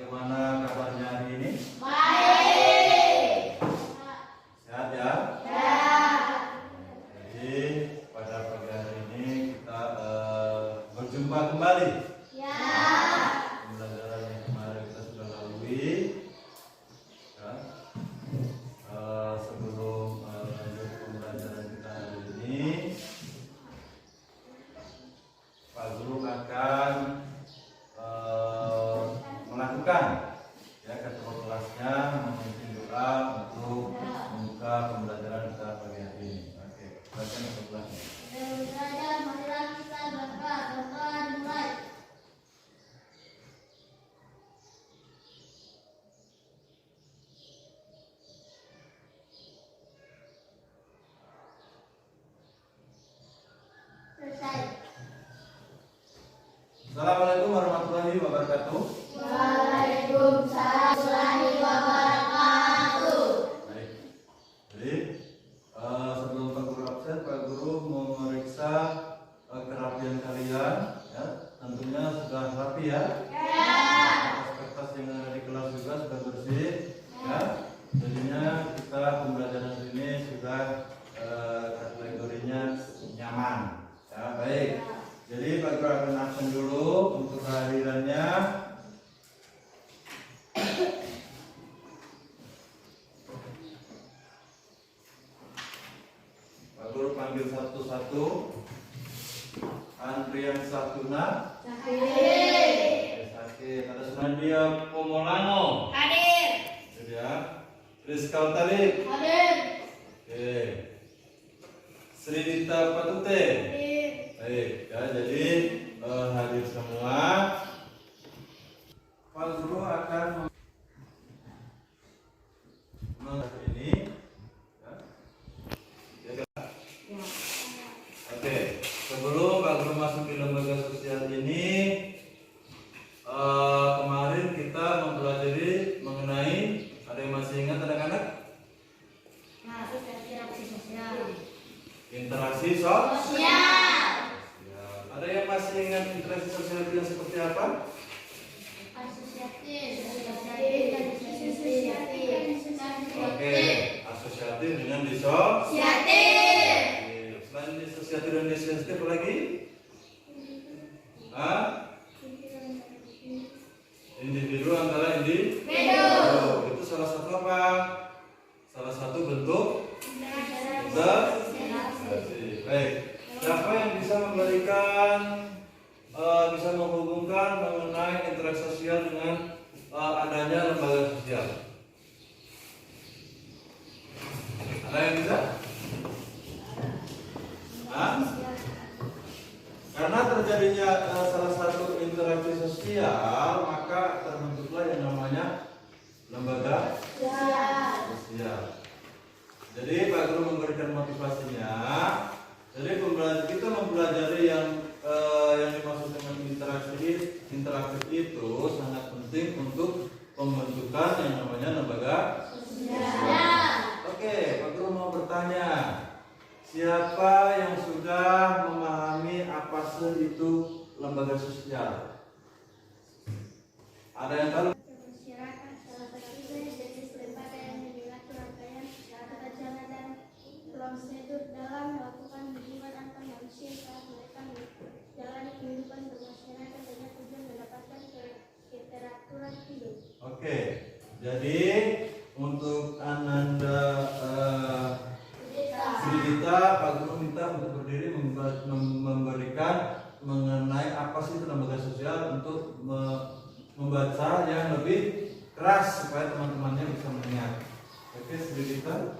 Bagaimana kabarnya hari ini? Baik. Sehat ya? Ya. Jadi pada pagi hari ini kita berjumpa kembali. Ya. Pembelajaran yang kemarin kita sudah lalui. Ya. Sebelum lanjut pembelajaran kita hari ini, Pak Guru akan melakukan ya ketua kelasnya memimpin doa untuk membuka pembelajaran kita pagi hari ini. Oke, silakan ketua kelasnya. Belajar, marilah kita berdoa. Berdoa dimulai. Selesai. Assalamualaikum warahmatullahi wabarakatuh. Waalaikumsalam warahmatullahi wabarakatuh. Baik. Jadi sebelum Pak Guru absen, Pak Guru mau memeriksa kerapian kalian. Ya, tentunya sudah rapi ya. Ya. Kertas-kertas yang ada di kelas juga sudah bersih. Ya. Jadinya kita pembelajaran ini sudah kategorinya nyaman. Ya, baik. Jadi Pak Guru akan absen dulu untuk kehadirannya. Pak Guru panggil satu-satu. Andrian Satuna. Sakit. Ada Sunadia Pomolano. Hadir. Jadi ya. Rizka Utari. Hadir. Oke. Sridita Patute. Hadir. Baik, ya, jadi hadir semua. Pak Guru akan ini. Ya. Ya, kan? Oke, sebelum Pak Guru masuk di lembaga sosial ini, kemarin kita mempelajari mengenai, ada yang masih ingat anak-anak? Nah, interaksi sosial. Interaksi sosial. Sosial. Ada yang masih ingat interaksi sosial itu yang seperti apa? Asosiatif. Oke, asosiatif dengan disosiatif. Selain disosiatif dan disosiatif apa lagi? Hah? Individu antara individu. Itu salah satu apa? Salah satu bentuk interaksi. Baik. Siapa yang bisa memberikan, bisa menghubungkan mengenai interaksi sosial dengan adanya lembaga sosial? Ada yang bisa? Hah? Karena terjadinya salah satu interaksi sosial, maka terbentuklah yang namanya lembaga sosial. Jadi Pak Guru memberikan motivasinya. Jadi kita mempelajari yang dimaksud dengan interaktif itu sangat penting untuk pembentukan yang namanya lembaga sosial. Oke, Pak Guru mau bertanya, siapa yang sudah memahami apa itu lembaga sosial? Ada yang tahu? Masyarakat salah satunya jenis lembaga yang mengatur rangkaian tata cara dan prosedur dalam melakukan hubungan antar manusia saat mereka menjalani kehidupan bermasyarakat dengan tujuan mendapatkan keteraturan hidup. Oke, jadi untuk Ananda Sridita, Pak Guru minta untuk berdiri memberikan mengenai apa sih itu lembaga sosial untuk membaca yang lebih keras supaya teman-temannya bisa mendengar. Oke, Sridita.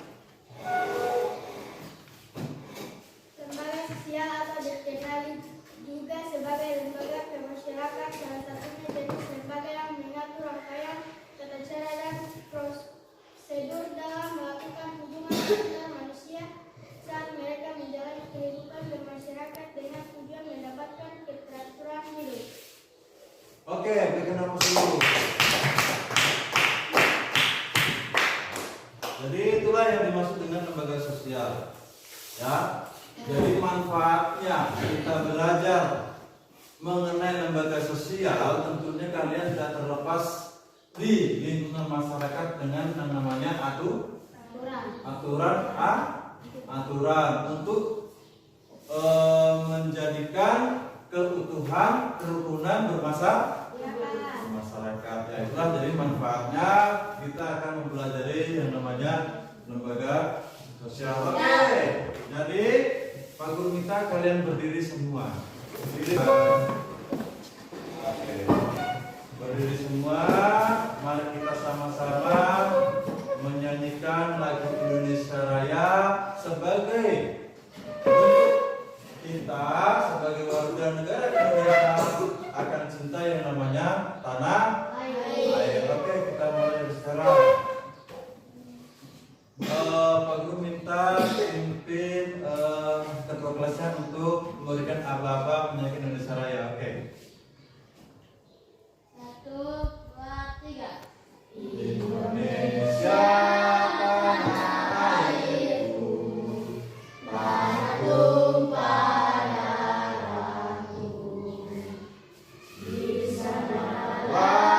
Lembaga sosial atau dikenal juga sebagai lembaga kemasyarakatan, salah satunya jenis lembaga yang mengatur rangkaian tata cara dan prosedur dalam melakukan hubungan antar manusia saat mereka menjalani kehidupan bermasyarakat dengan tujuan mendapatkan keteraturan hidup. Oke, berikan nama dulu. Jadi itulah yang dimaksud dengan lembaga sosial. Ya. Jadi manfaatnya kita belajar mengenai lembaga sosial, tentunya kalian tidak terlepas di lingkungan masyarakat dengan yang namanya aturan untuk menjadikan keutuhan kerukunan bermasyarakat. Ya itulah jadi manfaatnya kita akan mempelajari yang namanya lembaga sosial. Oke. Jadi Pak Guru minta kalian berdiri semua. Oke. Berdiri semua. Mari kita sama-sama menyanyikan lagu Indonesia Raya sebagai kita sebagai warga negara Indonesia akan cinta yang namanya tanah air. Oke, kita mulai dari sekarang. Pak Guru minta pimpin ketua kelasnya untuk memberikan aba-aba menyanyikan Indonesia Raya. Oke. 1, 2, 3. Indonesia tanah airku, tanah tumpah darahku, di sanalah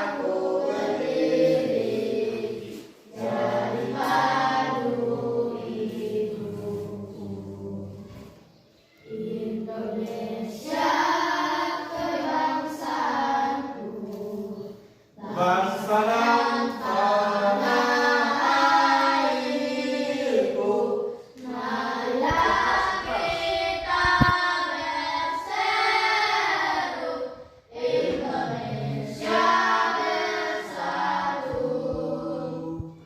aku berdiri, jadi padu hidupku. Indonesia kebangsaanku, bangsa dan tanah airku, marilah kita berseru, Indonesia bersatu.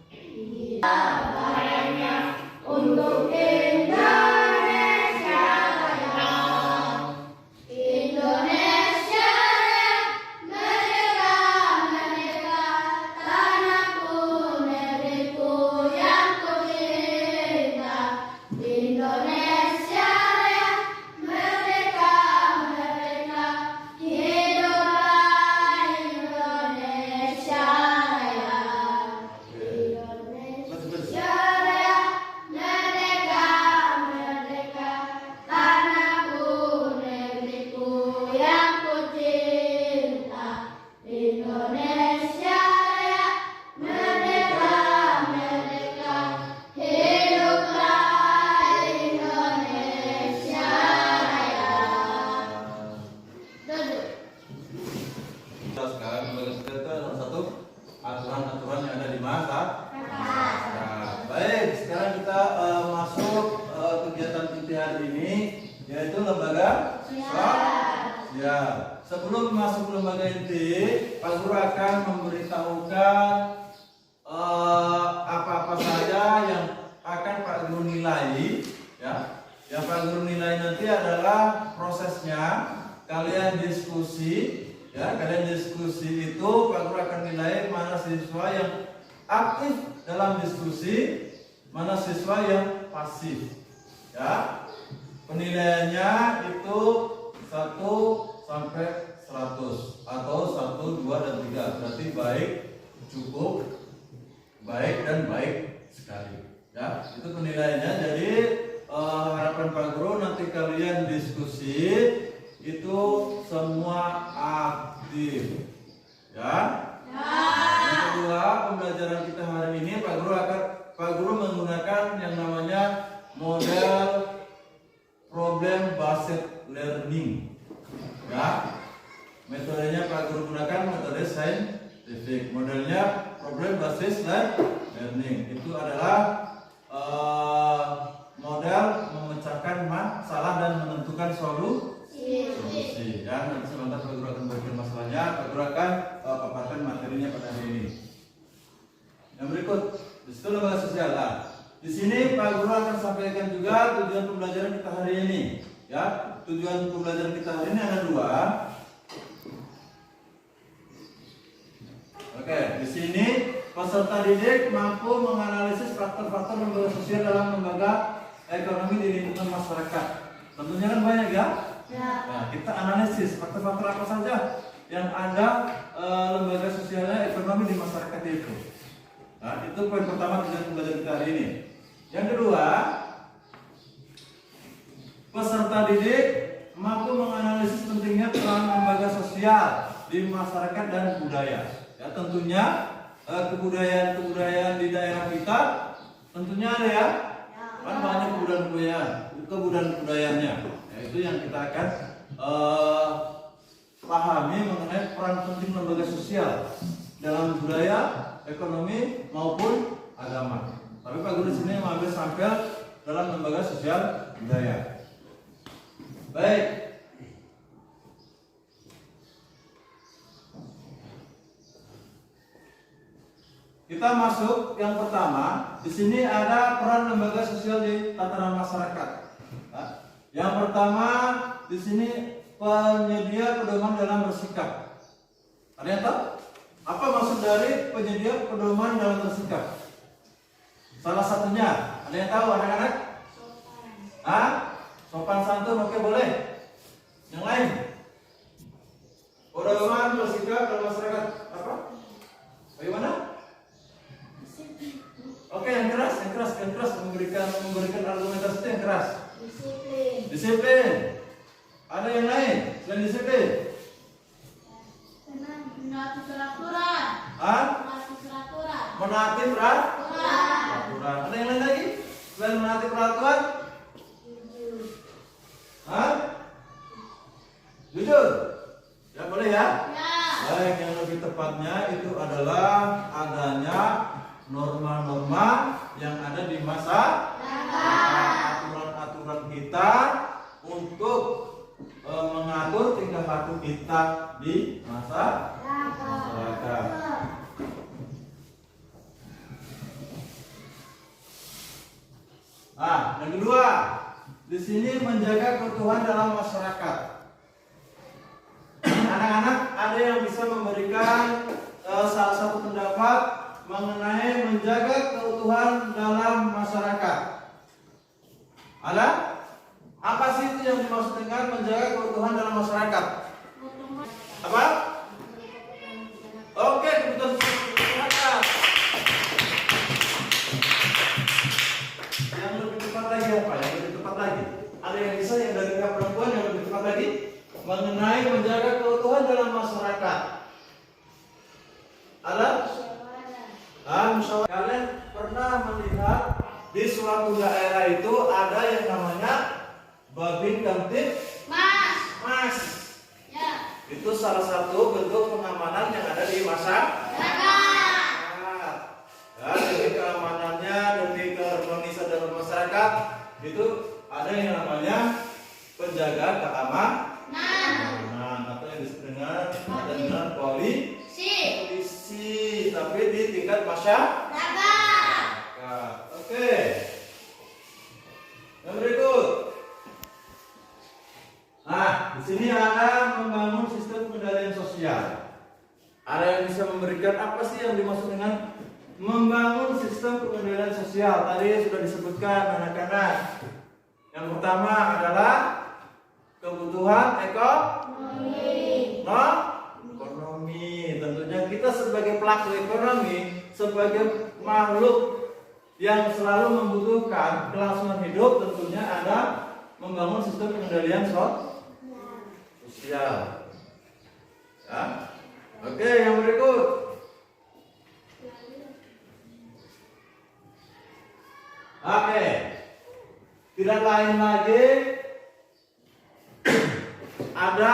Kita banyak untuk Indonesia Raya. Indonesia Raya, merdeka, merdeka, tanahku, negeriku yang kucinta. Indonesia Raya, merdeka, merdeka, hiduplah Indonesia Raya. Indonesia Raya, merdeka, merdeka, tanahku, negeriku yang kucinta. Indonesia Raya, merdeka, merdeka, hiduplah Indonesia Raya. Sekarang lembaga sosial itu adalah satu aturan-aturan yang ada di masyarakat. Nah, baik, sekarang kita masuk kegiatan inti hari ini, yaitu lembaga sosial. Ya, sebelum masuk lembaga inti, Pak Guru akan memberitahukan apa-apa saja yang akan Pak Guru nilai. Ya, yang Pak Guru nilai nanti adalah prosesnya. Kalian diskusi. Ya, kalian diskusi itu Pak Guru akan nilai mana siswa yang aktif dalam diskusi, mana siswa yang pasif. Ya, penilaiannya itu 1 sampai 100 atau 1, 2, dan 3. Berarti baik, cukup, baik, dan baik sekali. Ya, itu penilaiannya. Jadi harapan Pak Guru nanti kalian diskusi itu semua aktif. Ya. Yang kedua, pembelajaran kita hari ini Pak Guru menggunakan yang namanya model problem based learning. Ya. Metodenya Pak Guru gunakan metode saintifik. Modelnya problem based learning. Itu adalah model memecahkan masalah dan menentukan solusi. Ya, nanti sebentar Pak Guru akan berikan masalahnya. Pak Guru akan paparkan materinya pada hari ini. Yang berikut, di situ lembaga sosial. Di sini Pak Guru akan sampaikan juga tujuan pembelajaran kita hari ini. Ya, tujuan pembelajaran kita hari ini ada 2. Oke, di sini peserta didik mampu menganalisis faktor-faktor lembaga sosial dalam lembaga ekonomi di lingkungan masyarakat. Tentunya kan banyak ya. Nah, kita analisis faktor-faktor apa saja yang ada lembaga sosialnya ekonomi di masyarakat itu. Nah, itu poin pertama tujuan pembelajaran kita hari ini. Yang kedua, peserta didik mampu menganalisis pentingnya peran lembaga sosial di masyarakat dan budaya. Ya, tentunya kebudayaan-kebudayaan di daerah kita tentunya ada ya. Kan banyak kebudayaan-kebudayaannya. Ya, itu yang kita akan pahami mengenai peran penting lembaga sosial dalam budaya, ekonomi maupun agama. Tapi Pak Guru di sini mengambil sampel dalam lembaga sosial budaya. Baik. Kita masuk yang pertama. Di sini ada peran lembaga sosial di tatanan masyarakat. Yang pertama di sini penyedia pedoman dalam bersikap. Ada yang tahu? Apa maksud dari penyedia pedoman dalam bersikap? Salah satunya, ada yang tahu anak-anak? Sopan santun, oke boleh. Yang lain? Pedoman bersikap dalam masyarakat apa? Bagaimana? Oke, yang keras memberikan argumentasi yang keras. Disiplin. Ada yang lain selain disiplin? Menaati peraturan. Menaati peraturan. Ada yang lain lagi selain menaati peraturan? Jujur. Ya boleh ya? Baik, yang lebih tepatnya itu adalah adanya norma-norma yang ada di masa aturan-aturan kita untuk mengatur tingkah laku kita di masyarakat. Yang kedua, di sini menjaga keutuhan dalam masyarakat. Anak-anak, ada yang bisa memberikan salah satu pendapat mengenai menjaga keutuhan dalam masyarakat? Ada? Apa sih itu yang dimaksud dengan menjaga keutuhan dalam masyarakat? Apa? Oke, kebutuhan masyarakat. Yang lebih tepat lagi apa? Yang lebih tepat lagi. Ada yang bisa yang dari pihak perempuan yang lebih tepat lagi mengenai menjaga keutuhan dalam masyarakat. Ada? Kalian pernah melihat di suatu daerah itu ada yang namanya Babin Kamtibmas. Ya. Itu salah satu bentuk pengamanan yang ada di masyarakat. Ya, demi keamanannya, demi keharmonisan dalam masyarakat, itu ada yang namanya penjaga keamanan atau yang disebut dengan polisi, tapi di tingkat masyarakat. Oke. Yang berikut. Di sini ada membangun sistem pengendalian sosial. Ada yang bisa memberikan apa sih yang dimaksud dengan membangun sistem pengendalian sosial? Tadi sudah disebutkan anak-anak. Yang pertama adalah kebutuhan ekonomi. Tentunya kita sebagai pelaku ekonomi, sebagai makhluk yang selalu membutuhkan kelangsungan hidup, tentunya ada membangun sistem pengendalian sosial. Ya. Oke, yang berikut. Oke. Tidak lain lagi ada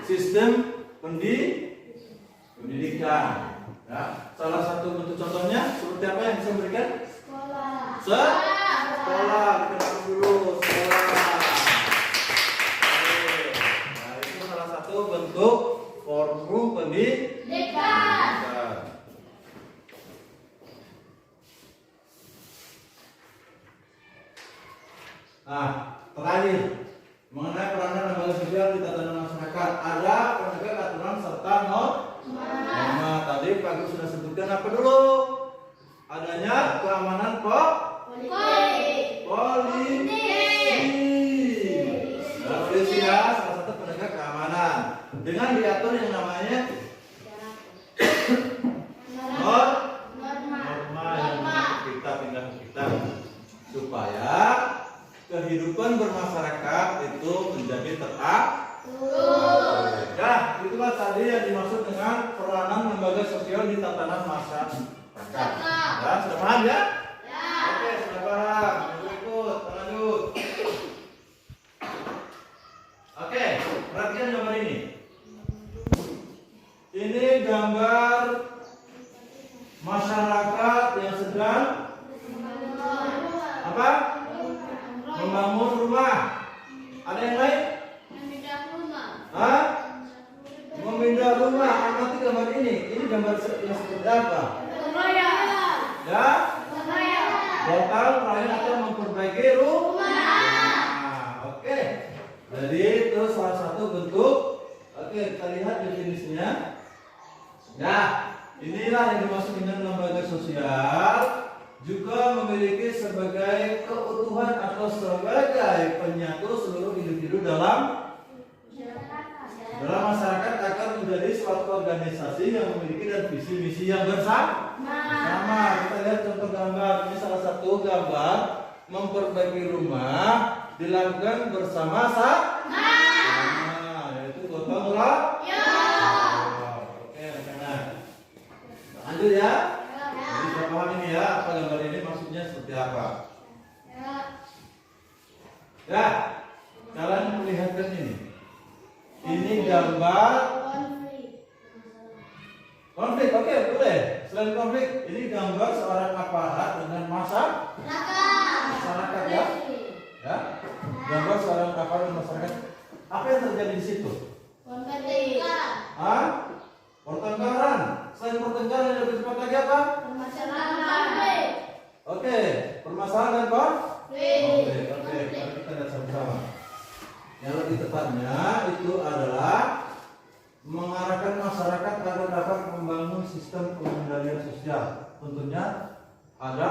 sistem pendidikan. Ya. Salah satu bentuk contohnya seperti apa yang bisa memberikan? Sekolah. Kita dulu sekolah. Nah, itu salah satu bentuk forum pendidikan. Terakhir mengenai peranan lembaga sosial di tatanan masyarakat, ada penegak aturan serta norma. Tadi Pak Guru sudah sebutkan apa dulu? Adanya keamanan polisi ya, salah satu penegak keamanan dengan diatur yang namanya norma yang kita supaya kehidupan bermasyarakat itu menjadi teratur. Ya, itu tatanan masyarakat. Ya, sudah paham ya? Oke, sudah paham. Berikut, lanjut. Oke, perhatikan gambar ini. Ini gambar masyarakat yang sedang apa? Membangun rumah. Ada yang lain? Hah? Memindah rumah. Amati gambar ini. Ini gambar yang seperti apa? Ya? Gotong royong atau memperbaiki rumah. Nah, oke. Jadi itu salah satu bentuk. Oke, kita lihat definisinya. Ya, inilah yang dimaksud dengan lembaga sosial. Juga memiliki sebagai keutuhan atau sebagai penyatu seluruh individu dalam masyarakat akan menjadi suatu organisasi yang memiliki dan visi misi yang bersama. Kita lihat contoh gambar. Ini salah satu gambar memperbaiki rumah dilakukan bersama-sama, yaitu gotong royong. Oke, rekan-rekan. Lanjut ya. Jadi sudah paham ini ya, apa gambar ini maksudnya seperti apa? Ya, kalian melihatkan ini. Ini gambar konflik. Oke, boleh. Selain konflik, ini gambar seorang aparat dengan masyarakat ya. Ya, gambar seorang aparat dan masyarakat. Apa yang terjadi di situ? Pertengkaran. Selain pertengkaran yang lebih cepat lagi apa? Oke, permasalahan dan konflik. Oke, mari kita lihat sama-sama. Yang lebih tepatnya itu adalah mengarahkan masyarakat agar dapat membangun sistem pengendalian sosial. Tentunya ada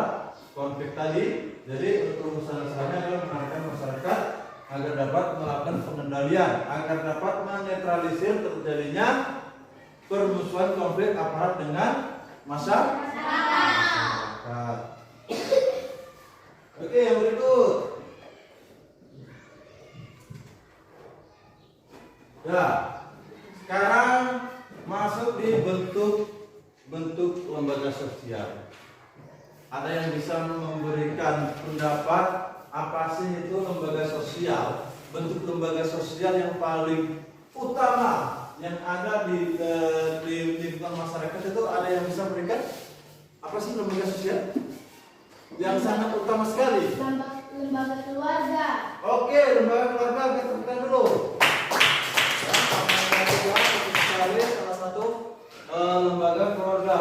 konflik tadi. Jadi untuk usaha-usahanya adalah mengarahkan masyarakat agar dapat melakukan pengendalian, agar dapat menetralisir terjadinya permusuhan konflik aparat dengan masyarakat. Oke, yang berikut. Ya, sekarang masuk di bentuk lembaga sosial. Ada yang bisa memberikan pendapat apa sih itu lembaga sosial? Bentuk lembaga sosial yang paling utama yang ada di lingkungan masyarakat itu, ada yang bisa memberikan apa sih lembaga sosial? Yang sangat utama sekali. Lembaga keluarga. Oke, lembaga keluarga kita temukan dulu. Salah satu lembaga keluarga.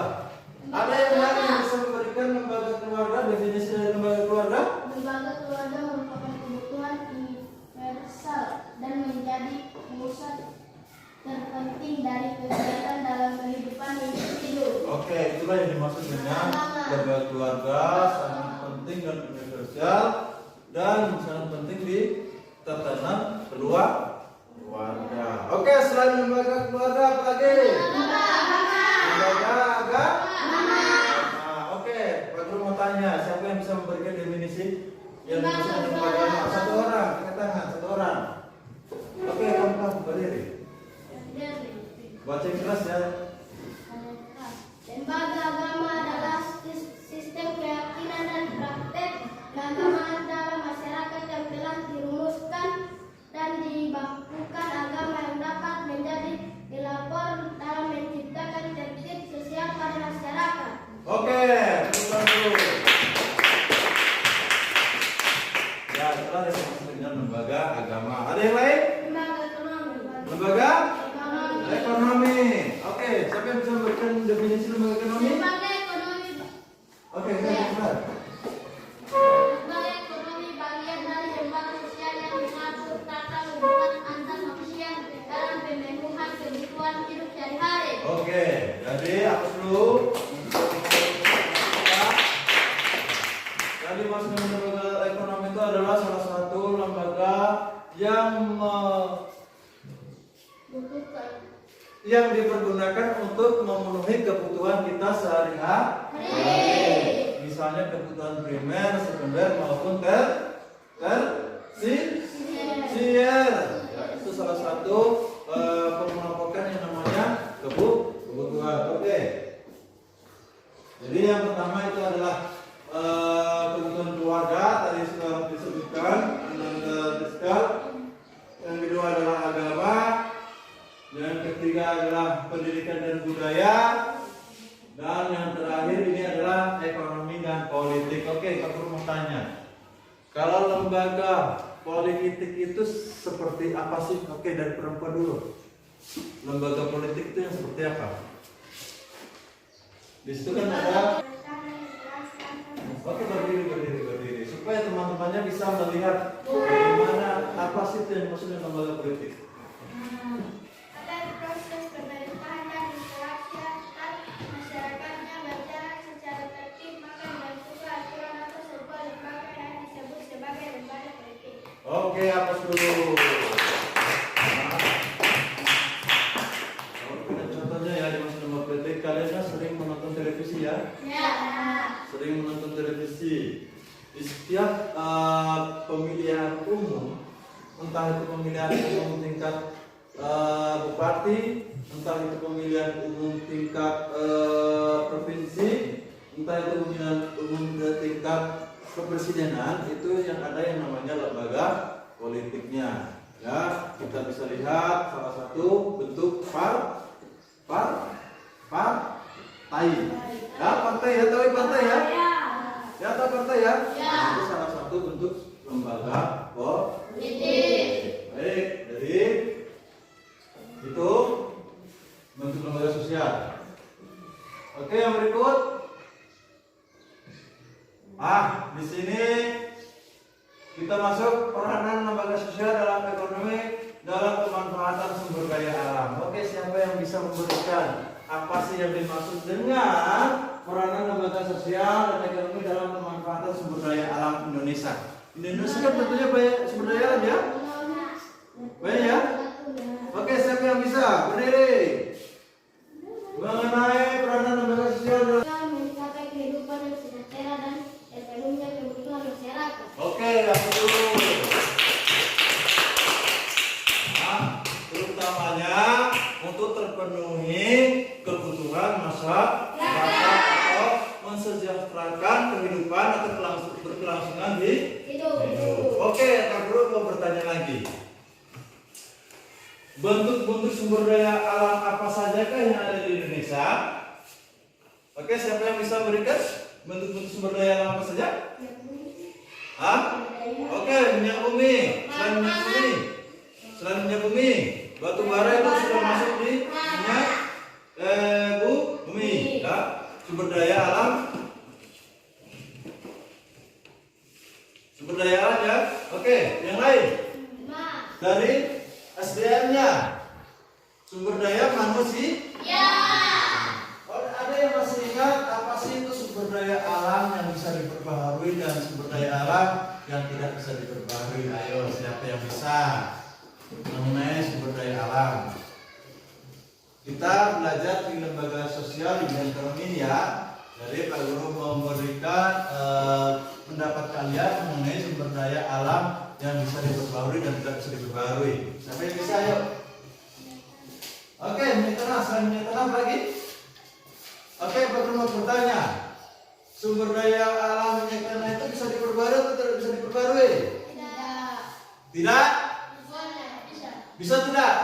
Ada yang lain yang bisa memberikan lembaga keluarga, definisi dari lembaga keluarga? Lembaga keluarga merupakan kebutuhan universal dan menjadi pusat terpenting dari kegiatan dalam kehidupan individu. Oke, itulah yang dimaksud dengan lembaga keluarga, sangat penting dan universal dan sangat penting di tatanan keluarga. Oke, selain lembaga keluarga apa lagi? Lembaga agama. Oke, Pak Guru mau tanya, siapa yang bisa memberikan definisi yang dimaksud dengan lembaga agama? Satu orang, angkat tangan, satu orang. Oke, kamu berdiri. Baca yang keras ya. Lembaga agama adalah sistem keyakinan dan praktek keagamaan dalam masyarakat yang telah dirumuskan dan dibakukan agama yang dapat menjadi pelopor dalam menciptakan tertib sosial pada masyarakat. Oke, tepuk dulu. Ya, itulah yang dimaksud dengan lembaga agama. Ada yang lain? Lembaga ekonomi. Lembaga ekonomi. Oke, siapa yang bisa memberikan definisi lembaga ekonomi? Lembaga ekonomi. Oke, cepat. Lembaga ekonomi bagian dari lembaga sosial yang mengatur tata hubungan antar manusia dalam pemenuhan kebutuhan hidup sehari-hari. Oke, jadi hapus dulu. Jadi maksudnya lembaga ekonomi itu adalah salah satu lembaga yang dipergunakan untuk memenuhi kebutuhan kita sehari-hari. Misalnya kebutuhan primer, sekunder maupun tersier. Ya, itu salah satu pengelompokan yang namanya kebutuhan. Oke. Jadi yang pertama itu adalah kebutuhan keluarga, tadi sudah disebutkan tentang fiskal. Yang kedua adalah agama. Yang ketiga adalah pendidikan dan budaya. Dan yang terakhir ini adalah ekonomi dan politik. Oke, Pak Guru mau tanya. Kalau lembaga politik itu seperti apa sih? Oke, dari perempuan dulu. Lembaga politik itu yang seperti apa? Di situ kan ada. Oke, berdiri. Supaya teman-temannya bisa melihat bagaimana apa sih itu yang maksudnya lembaga politik. Ada proses pemerintahan dan interaksi antar masyarakatnya berjalan secara tertib, maka dibentuklah aturan atau sebuah lembaga yang disebut sebagai lembaga politik. Oke, aplaus dulu. Contohnya ya di masa lembaga politik, kalian kan sering menonton televisi ya? Ya. Sering menonton televisi. Di setiap pemilihan umum, entah itu pemilihan umum tingkat bupati, entah itu pemilihan umum tingkat provinsi, entah itu pemilihan umum tingkat kepresidenan, itu yang ada yang namanya lembaga politiknya. Ya, kita bisa lihat salah satu bentuk partai. Ya, partai ya, tahu partai ya? Ya, tahu partai ya? Itu salah satu bentuk lembaga politik. Baik, jadi itu bentuk lembaga sosial. Oke, yang berikut. Di sini kita masuk peranan lembaga sosial dalam ekonomi dalam pemanfaatan sumber daya alam. Oke, siapa yang bisa memberikan apa sih yang dimaksud dengan peranan lembaga sosial dan ekonomi dalam pemanfaatan sumber daya alam Indonesia? Indonesia kan tentunya banyak sumber daya alam ya? Banyak ya? Oke, siapa yang bisa? Berdiri. Mengenai peranan lembaga sosial dalam mencapai kehidupan yang sejahtera dan terpenuhnya kebutuhan masyarakat. Oke, aku dulu. Terutamanya untuk terpenuhi kebutuhan masyarakat atau mensejahterakan kehidupan atau berkelangsungan hidup. Oke, Kak Guru mau bertanya lagi. Bentuk-bentuk sumber daya alam apa sajakah yang ada di Indonesia? Oke, siapa yang bisa berikan bentuk-bentuk sumber daya alam apa saja? Oke, minyak bumi. Selain minyak bumi, batu bara itu sudah masuk di minyak bumi. Ya, sumber daya alam. Sumber daya alam ya. Oke, yang lain. Dari SDM-nya. Sumber daya manusia. Ada yang masih ingat apa sih itu sumber daya alam yang bisa diperbaharui dan sumber daya alam yang tidak bisa diperbaharui? Ayo, siapa yang bisa mengenai sumber daya alam? Kita belajar di lembaga sosial di bidang ekonomi ya. Jadi Pak Guru memberikan pendapat kalian mengenai sumber daya alam yang bisa diperbaharui dan tidak bisa diperbaharui. Siapa yang bisa? Ayo. Oke, minyak tanah. Selain minyak tanah apa lagi? Oke, Pak Guru mau bertanya. Sumber daya alam minyak tanah itu bisa diperbarui atau tidak bisa diperbarui? Tidak. Bisa tidak?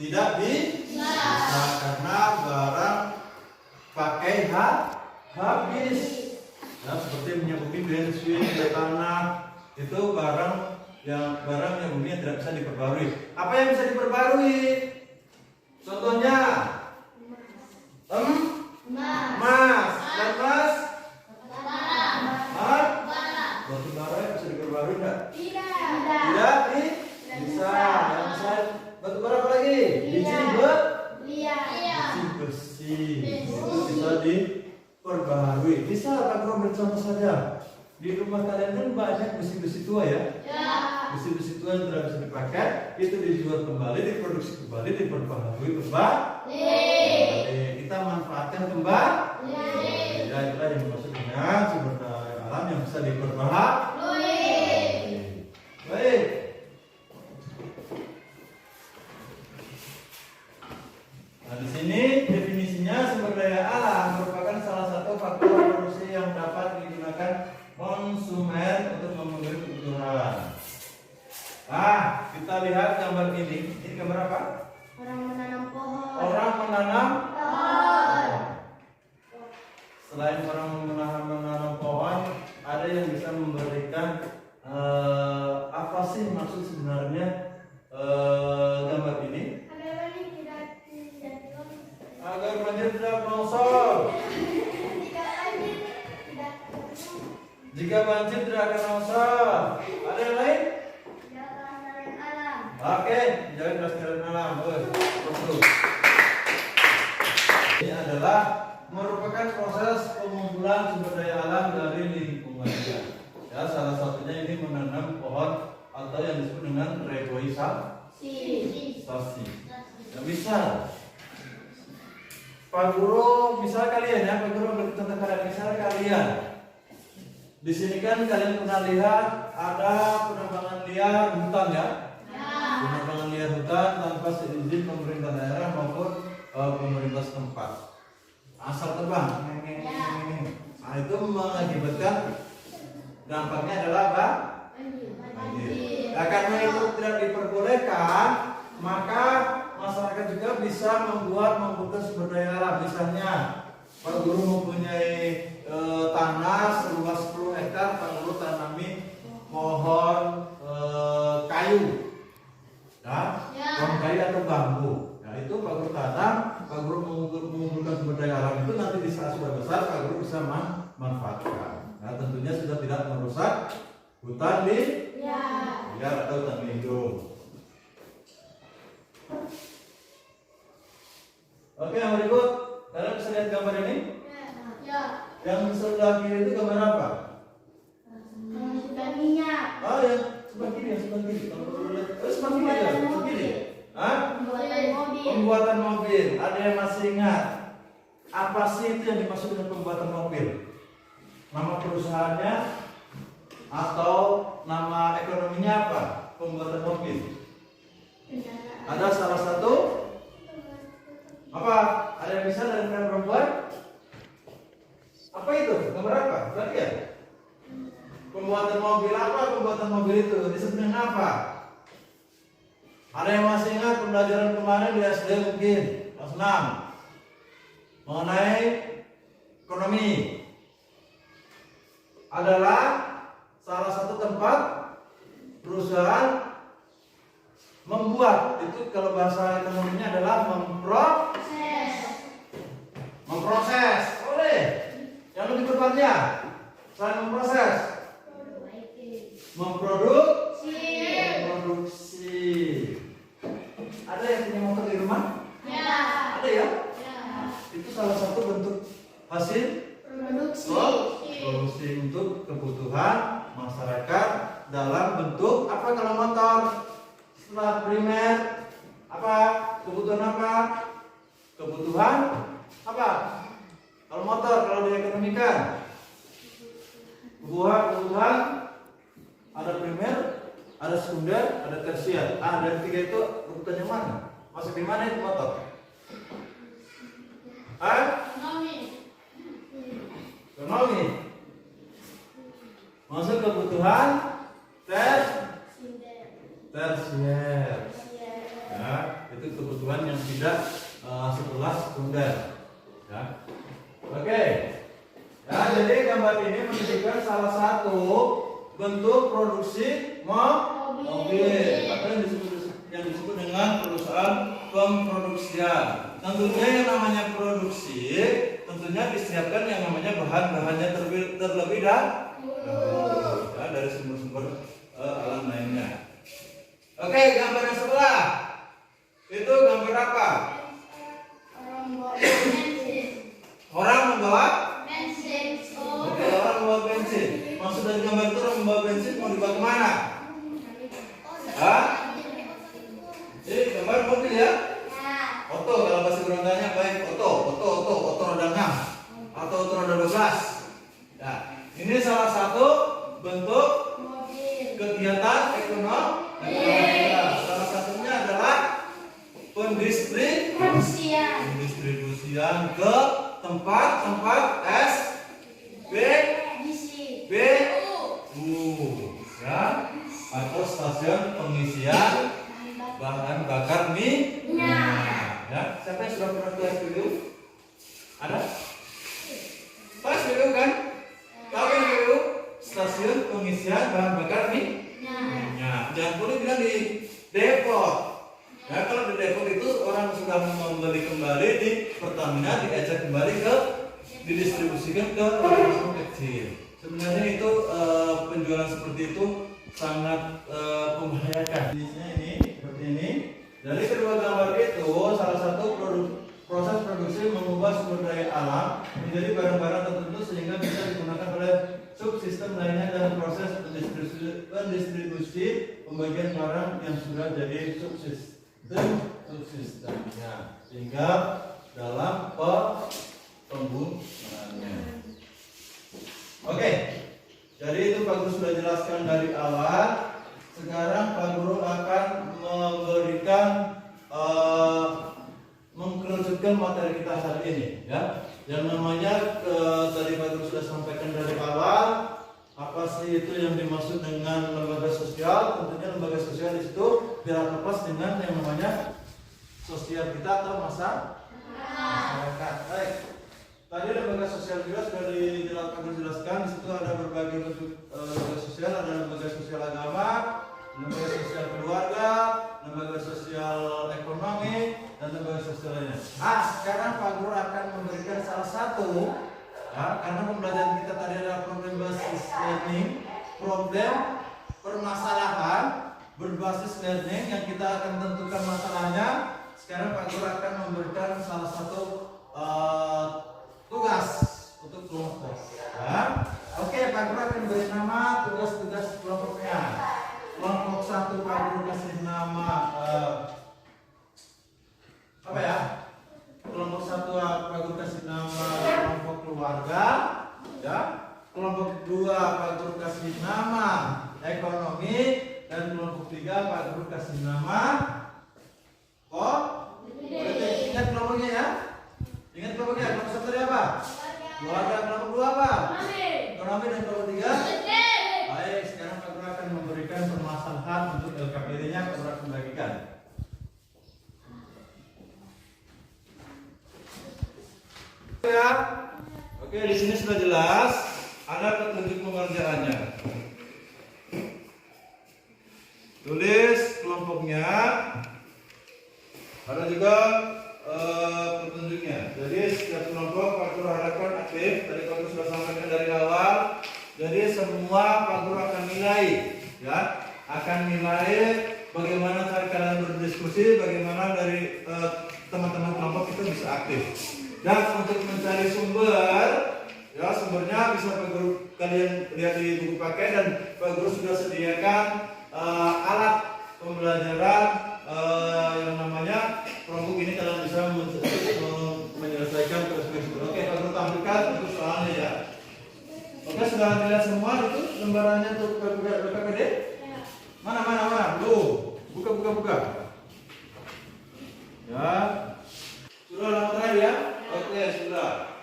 Tidak bisa. Karena barang pakai habis. Nah, seperti minyak bumi, bensin, minyak tanah itu barang yang bumi tidak bisa diperbarui. Apa yang bisa diperbarui? Contohnya emas, dan emas, batu bara yang bisa diperbarui enggak? Tidak bisa. Yang bisa batu bara apa lagi? Biji besi. Itu bisa diperbarui. Bisa Pak Guru contoh saja. Di rumah kalian kan banyak besi-besi tua ya? Besi-besi tua yang tidak bisa dipakai, itu dijual kembali, diproduksi kembali, diperbaharui kembali. Kita manfaatkan kembali. Ya, itulah yang dimaksud dengan sumber daya alam yang bisa diperbaharui. Baik. Nah, di sini definisinya sumber daya alam merupakan salah menanam pohon. Selain orang menanam pohon, ada yang bisa memberikan apa sih maksud sebenarnya gambar ini? Agar banjir tidak longsor. Jika banjir tidak akan longsor. Ada yang lain? Oke, jangan kelestarian alam. Betul. Ini adalah merupakan proses pengumpulan sumber daya alam dari lingkungan. Ya, salah satunya ini menanam pohon atau yang disebut dengan reboisasi. Ya, misal Pak Guru, misal kalian ya, Pak Guru beri contoh kalian, misal kalian di sini kan kalian pernah lihat ada penambangan liar hutan ya? Penambangan liar hutan tanpa seizin pemerintah daerah maupun pemerintah setempat. Asal tebang. Nah, itu mengakibatkan dampaknya adalah apa? Banjir. Nah, karena itu tidak diperbolehkan, maka masyarakat juga bisa membuka sumber daya alam. Misalnya, Pak Guru mempunyai tanah seluas 10 hektar, Pak Guru tanami pohon kayu, ya, pohon kayu atau bambu. Nah, itu Pak Guru tanam, Pak Guru mengumpulkan sumber daya alam itu nanti di saat sudah besar, Pak Guru bisa memanfaatkan. Nah, tentunya sudah tidak merusak hutan liar atau hutan lindung. Oke, yang berikut, kalian bisa lihat gambar ini? Yang sebelah kiri itu gambar apa? Minyak. Oh, yang sebelah kiri, yang sebelah kiri. Sebelah kiri aja, sebelah kiri. Hah? Pembuatan mobil. Ada yang masih ingat? Apa sih itu yang dimaksud dengan pembuatan mobil? Nama perusahaannya atau nama ekonominya apa? Pembuatan mobil. Ada salah satu? Apa? Ada yang bisa dari kalian perempuan? Apa itu? Gambar apa? Berarti ya? Pembuatan mobil apa? Pembuatan mobil itu disebut dengan apa? Ada yang masih ingat pembelajaran kemarin di SD mungkin kelas 6 mengenai ekonomi? Adalah salah satu tempat perusahaan membuat, itu kalau bahasa ekonominya adalah memproses. Oleh yang lebih tepatnya selain memproses, memproduksi. Ada yang punya motor di rumah? Ya. Ada ya? Itu salah satu bentuk hasil produksi untuk kebutuhan masyarakat dalam bentuk apa kalau motor? Setelah primer apa? Kebutuhan apa? Kebutuhan apa? Kalau motor, kalau diekonomikan kebutuhan ada primer, ada sekunder, ada tersier. Dari tiga itu kebutuhan yang mana? Masuk di mana itu motor? Ekonomi. Masuk kebutuhan tersier. Ya, itu kebutuhan yang tidak setelah sekunder. Ya. Oke. Ya, jadi gambar ini menunjukkan salah satu bentuk produksi mobil atau yang disebut dengan perusahaan pemproduksian. Tentunya yang namanya produksi, tentunya disiapkan yang namanya bahan-bahannya terlebih dahulu ya, dari sumber-sumber alam lainnya. Oke, gambar yang sebelah itu gambar apa? Orang membawa bensin. Oke, orang membawa bensin. Maksud dari gambar itu orang membawa bensin mau dibawa kemana? Hah? Jadi gambar mobil ya? Oto, kalau bahasa Belandanya baik oto roda 6 atau oto roda 12. Ya, ini salah satu bentuk kegiatan ekonomi. Salah satunya adalah pendistribusian ke tempat-tempat SPBU ya, atau stasiun pengisian bahan bakar minyak. Ya, siapa yang sudah pernah ke SPBU? Ada? Tahu SPBU kan? Tahu kan SPBU? Stasiun pengisian bahan bakar minyak. Jangan boleh bilang di depot. Ya, kalau di depot itu orang sudah membeli kembali di Pertamina, diajak kembali ke didistribusikan ke orang kecil. Sebenarnya itu penjualan seperti itu sangat membahayakan. Bisnisnya ini seperti ini. Dari kedua gambar itu, salah satu proses produksi mengubah sumber daya alam menjadi barang-barang tertentu sehingga bisa digunakan oleh subsistem lainnya dalam proses pendistribusi pembagian barang yang sudah jadi subsistemnya sehingga dalam penggunaannya. Oke, jadi itu Pak Guru sudah jelaskan dari awal. Sekarang Pak Guru akan memberikan mengkerucutkan materi kita hari ini, ya. Yang namanya tadi Pak Guru sudah sampaikan dari awal, apa sih itu yang dimaksud dengan lembaga sosial? Tentunya lembaga sosial di situ tidak lepas dengan yang namanya sosial kita atau masyarakat. Baik. Tadi lembaga sosial juga sudah dijelaskan. Di situ ada berbagai bentuk lembaga sosial, ada lembaga sosial agama, lembaga sosial keluarga, lembaga sosial ekonomi, dan lembaga sosial lainnya. Sekarang Pak Guru akan memberikan salah satu, ya, karena pembelajaran kita tadi adalah problem basis learning, problem permasalahan berbasis learning yang kita akan tentukan masalahnya. Sekarang Pak Guru akan memberikan salah satu tugas untuk kelompok. Ya. Oke, Pak Guru akan beri nama tugas-tugas kelompoknya. Kelompok 1 Pak Guru kasih nama apa ya? Kelompok 1 Pak Guru kasih nama kelompok keluarga, ya. Kelompok 2 Pak Guru kasih nama ekonomi, dan kelompok 3 Pak Guru kasih nama politik. Ingat kelompoknya ya? Ingat kelompoknya. Kelompok 1 tadi apa? Keluarga. Kelompok 2 apa? Ekonomi. Dan kelompok 3? Baik, sekarang Pak Guru akan memberikan permasalahan untuk LKPD-nya. Pak Guru akan bagikan. Ya. Oke, di sini sudah jelas. Ada petunjuk pengerjaannya. Tulis kelompoknya. Ada juga petunjuknya. Jadi setiap kelompok Pak Guru harapkan aktif. Tadi Pak Guru sudah sampaikan dari awal. Jadi semua Pak Guru akan nilai, ya, akan nilai bagaimana cara kalian berdiskusi, bagaimana dari teman-teman kelompok itu bisa aktif. Dan untuk mencari sumber, ya, sumbernya bisa Pak Guru kalian lihat di buku pakai, dan Pak Guru sudah sediakan alat pembelajaran yang namanya kelompok ini. Kalian bisa menyelesaikan tugas-tugas. Oke, Pak Guru tampilkan untuk soalnya ya. Oke, sudah dilihat semua itu lembarannya untuk BPKD? Mana? Buka. Ya. Sudah lama terakhir ya? Oke, sudah.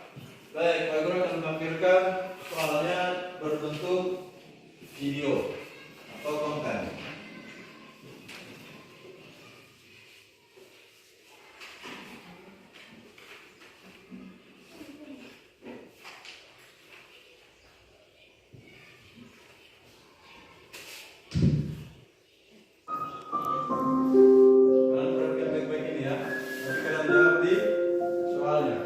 Baik, Pak Guru akan menampilkan soalnya berbentuk video atau konten. Kalian perhatikan baik-baik ini ya. Nanti kalian jawab di soalnya.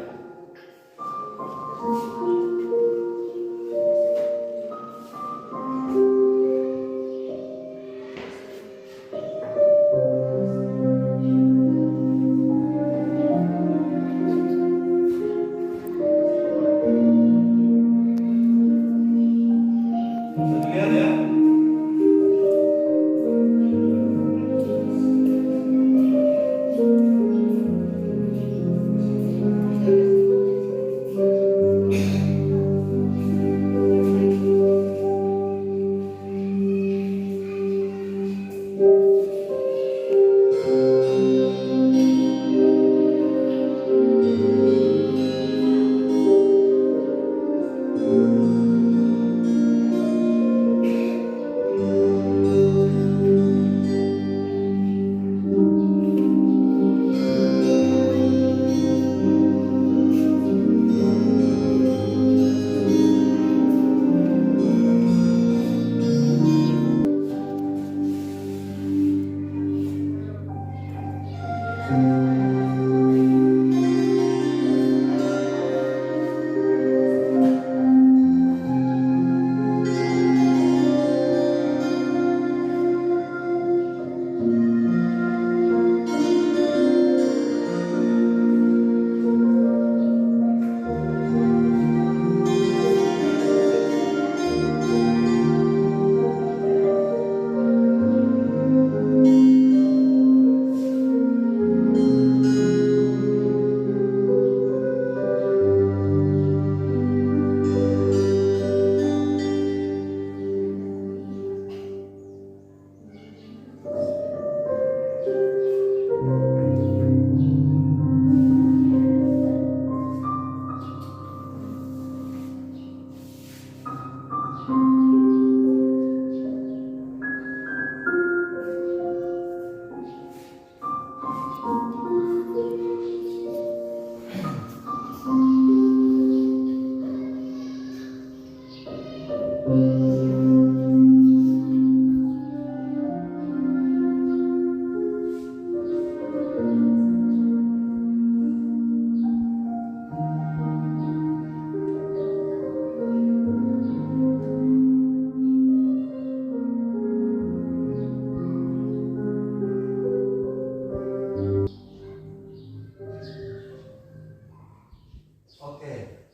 Oke,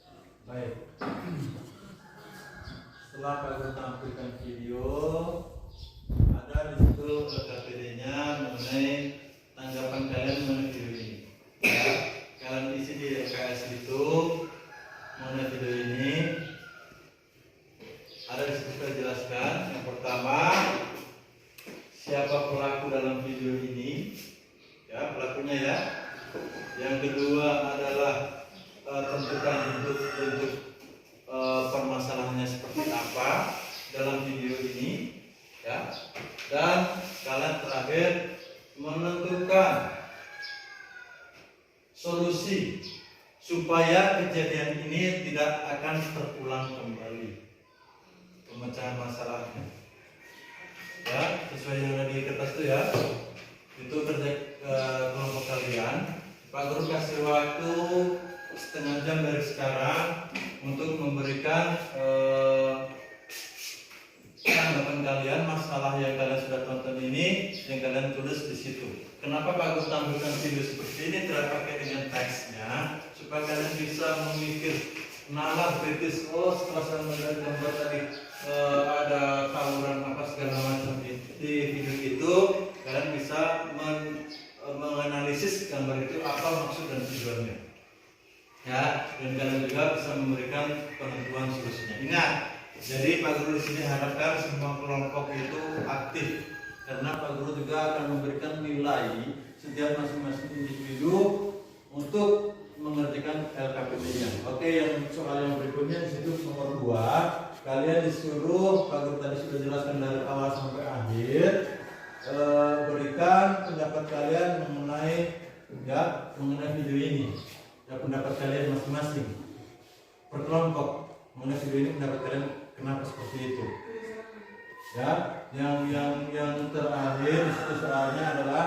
baik. Setelah Pak Guru tampilkan video, ada di situ KPD-nya mengenai tanggapan kalian mengenai video ini. Ya, kalian isi di LKS itu mengenai video ini. Ada di situ saya jelaskan. Yang pertama, siapa pelaku dalam video ini? Ya, pelakunya ya. Yang kedua adalah tentukan bentuk permasalahannya seperti apa dalam video ini, ya. Dan kalian terakhir menentukan solusi supaya kejadian ini tidak akan terulang kembali, pemecahan masalahnya. Ya, sesuai yang ada di kertas itu ya. Itu kerja kelompok kalian. Pak Guru kasih waktu setengah jam dari sekarang untuk memberikan tanggapan kalian masalah yang kalian sudah tonton ini, yang kalian tulis di situ. Kenapa Pak Guru tampilkan video seperti ini tidak pakai dengan teksnya, supaya kalian bisa memikir nalar kritis. Oh, setelah saya melihat gambar tadi ada tawuran apa segala macam di video itu, kalian bisa menganalisis gambar itu apa maksud dan tujuannya, ya. Dan kalian juga bisa memberikan penentuan solusinya. Ingat, jadi Pak Guru di sini harapkan semua kelompok itu aktif, karena Pak Guru juga akan memberikan nilai setiap masing-masing individu untuk mengerjakan LKPD-nya. Oke, yang soal yang berikutnya di situ nomor 2, kalian disuruh, Pak Guru tadi sudah jelaskan dari awal sampai akhir, berikan pendapat kalian mengenai video ini, ya, pendapat kalian masing-masing per kelompok mengenai video ini, pendapat kalian kenapa seperti itu, ya. Yang terakhir itu soalnya adalah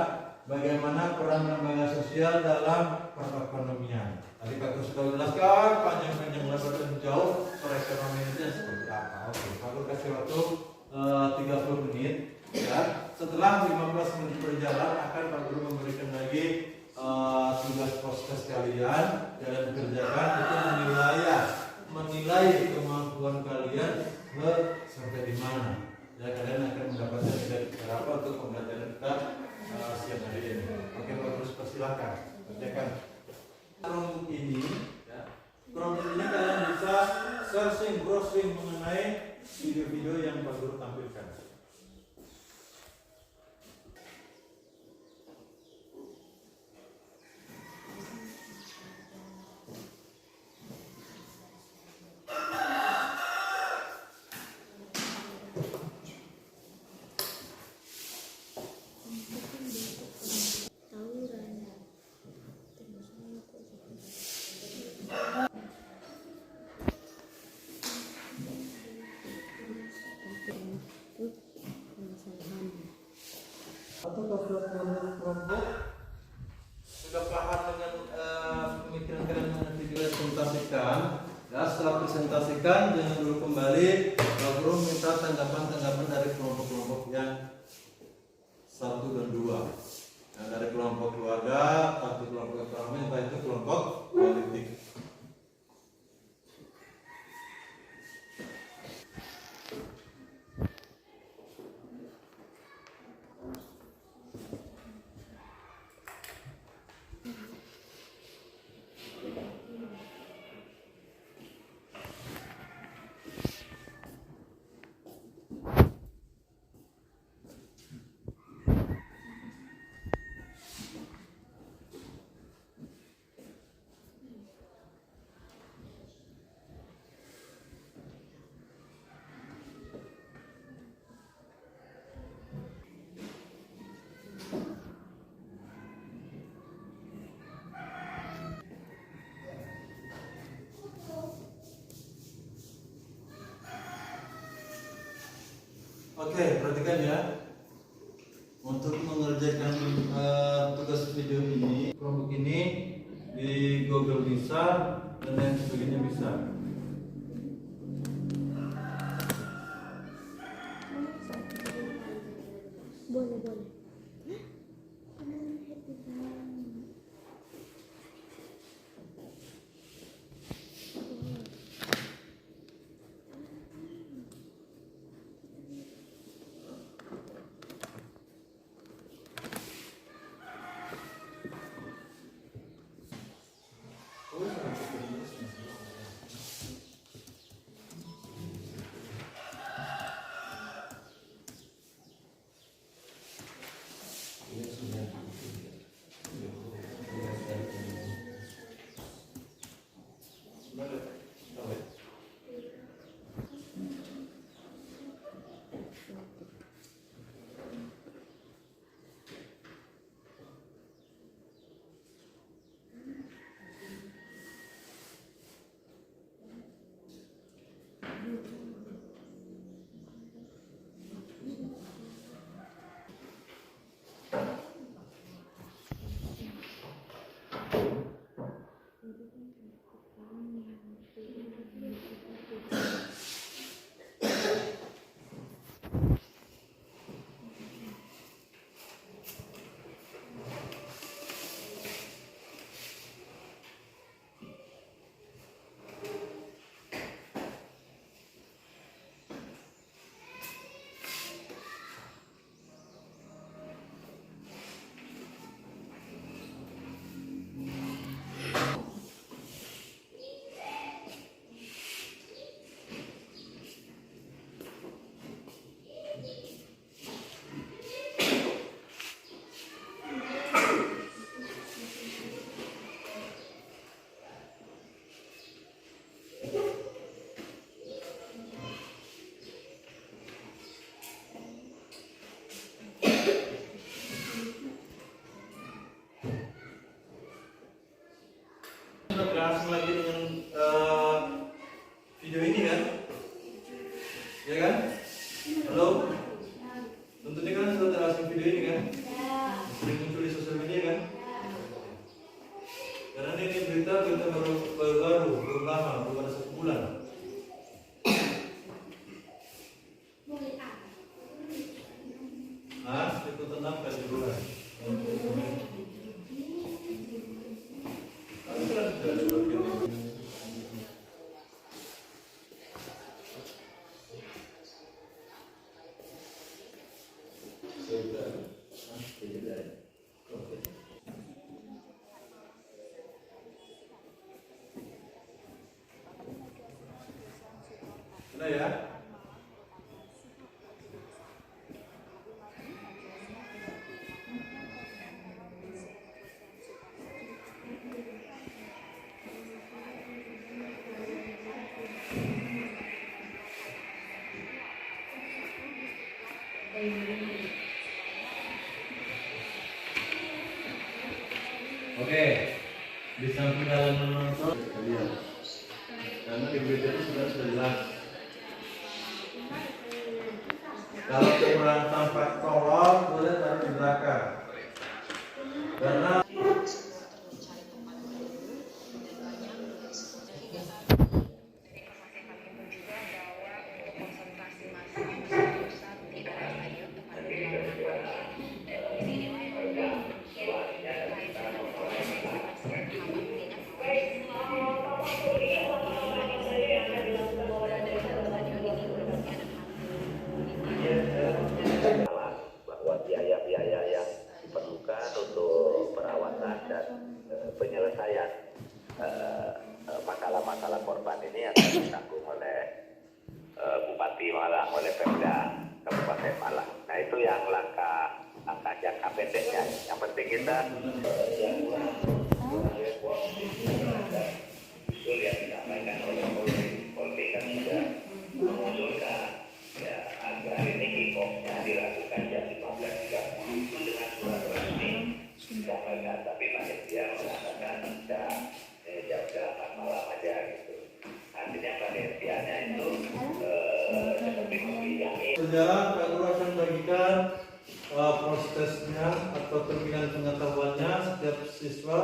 bagaimana peran lembaga sosial dalam perekonomian. Tadi Pak Guru sudah jelaskan panjang-panjang lebar dan jauh perekonomian itu seperti apa. Oke, Pak Guru kasih waktu 30 menit. Ya, setelah 15 menit berjalan akan Pak Guru memberikan lagi tugas proses kalian kerjakan itu menilai kemampuan kalian sampai di mana. Ya, kalian akan mendapatkan nilai berapa untuk pembelajaran kita siang hari ini. Oke, Pak Guru persilakan kerjakan. Kelompok ini, ya, kelompok ini kalian bisa searching, browsing mengenai video-video yang Pak Guru tampilkan. Atau kelompok sudah paham dengan pemikiran kalian mengenai video yang presentasikan. Ya, setelah presentasikan jangan dulu kembali. Pak Guru minta tanggapan dari kelompok-kelompok yang 1 dan 2. Nah, dari kelompok keluarga, satu kelompok ekonomi, entah itu kelompok politik. Oke, perhatikan ya. Untuk mengerjakan tugas video ini, kelompok ini di Google bisa dan lain sebagainya bisa. Boleh. Sudah berlangsung lagi dengan video ini kan? Ya kan? Halo? Tentunya kan sudah berlangsung video ini kan? Sering muncul di sosial media kan? Karena ini berita baru lama, baru ada 1 bulan. Itu tenang kan di bulan. Sudah ya? Oke, di samping kalian menonton, lihat, karena di berita itu sudah jelas. Kalau kurang tampak tolong, boleh taruh di belakang. Karena bahwa biaya-biaya yang diperlukan untuk perawatan dan penyelesaian masalah-masalah korban ini akan ditanggung oleh Bupati Malang, oleh Pemda Kabupaten Malang. Nah itu yang langkah jangka pendeknya. Yang penting kita usul yang disampaikan oleh Polri kan sudah mengusulkan ya agar ini kick-off-nya dilakukan jam 15.30 itu dengan surat resmi disampaikan, tapi panitia mengatakan bisa jam 8 malam aja gitu. Artinya panitianya itu seperti membiayai. sejalan Pak Guru akan bagikan prosesnya atau terbitan pengetahuannya setiap siswa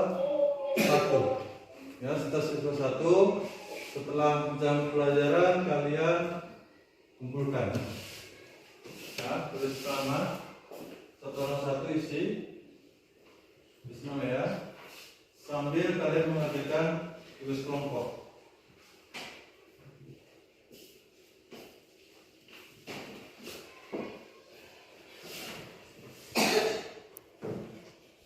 satu. Ya, setiap siswa satu. Setelah jam pelajaran kalian kumpulkan. Ya, tulis nama, satu orang satu isi nama ya. Sambil kalian mengerjakan tugas kelompok.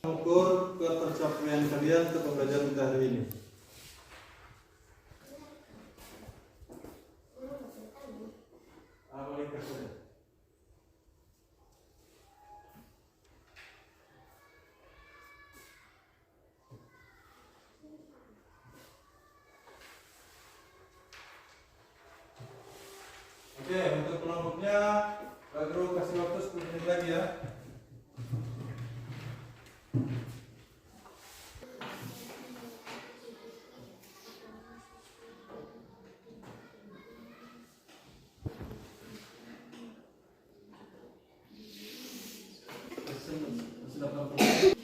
Ukur ketercapaian kalian ke pembelajaran kita hari ini. Oke, untuk kelompoknya Pak Guru kasih waktu 10 menit lagi ya. Sudah 80.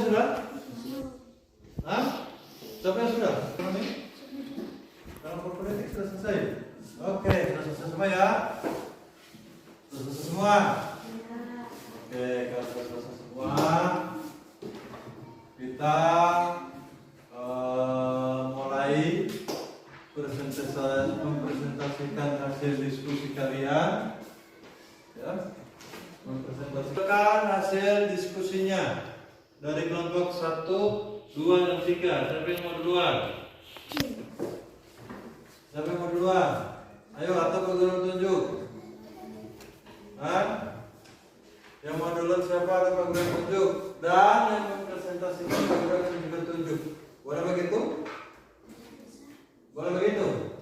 Sudah? Hah? Siapa yang sudah? Ini? Dalam politik sudah selesai? Oke, sudah selesai semua ya? Sudah selesai semua? Oke, kalau sudah selesai semua, kita mulai mempresentasikan hasil diskusi kalian. Ya, mempresentasikan hasil diskusinya dari kelompok 1, 2, dan 3. Siapa yang mau duluan? Siapa yang mau duluan? Ayo, atau Pak Guru tunjuk. Hah? Yang mau duluan siapa atau Pak Guru tunjuk? Dan yang mempresentasikan Pak Guru akan juga tunjuk. Boleh begitu? Boleh begitu?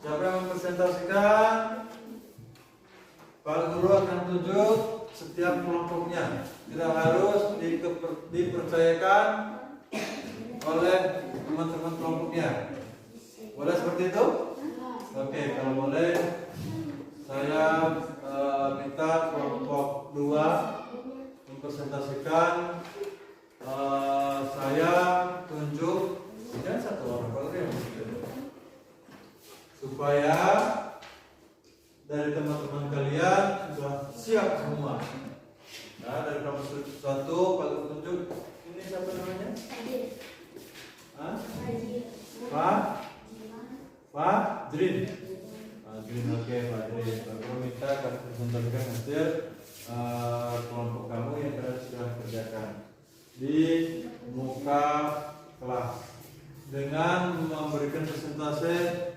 Siapa yang mempresentasikan? Pak Guru akan tunjuk setiap kelompoknya. Tidak harus dipercayakan oleh teman-teman kelompoknya. Boleh seperti itu? Oke, kalau boleh saya minta kelompok 2 mempresentasikan. Saya tunjuk dan satu orang Pak Guru yang supaya dari teman-teman kalian sudah siap semua. Nah, dari kelompok 1 Pak Guru tunjuk. Ini siapa namanya? Hah? Pak Drin. Pak Drin, oke Pak Drin. Pak Guru minta kalian presentasikan hasil kelompok kamu yang kalian sudah kerjakan di muka kelas dengan memberikan presentasi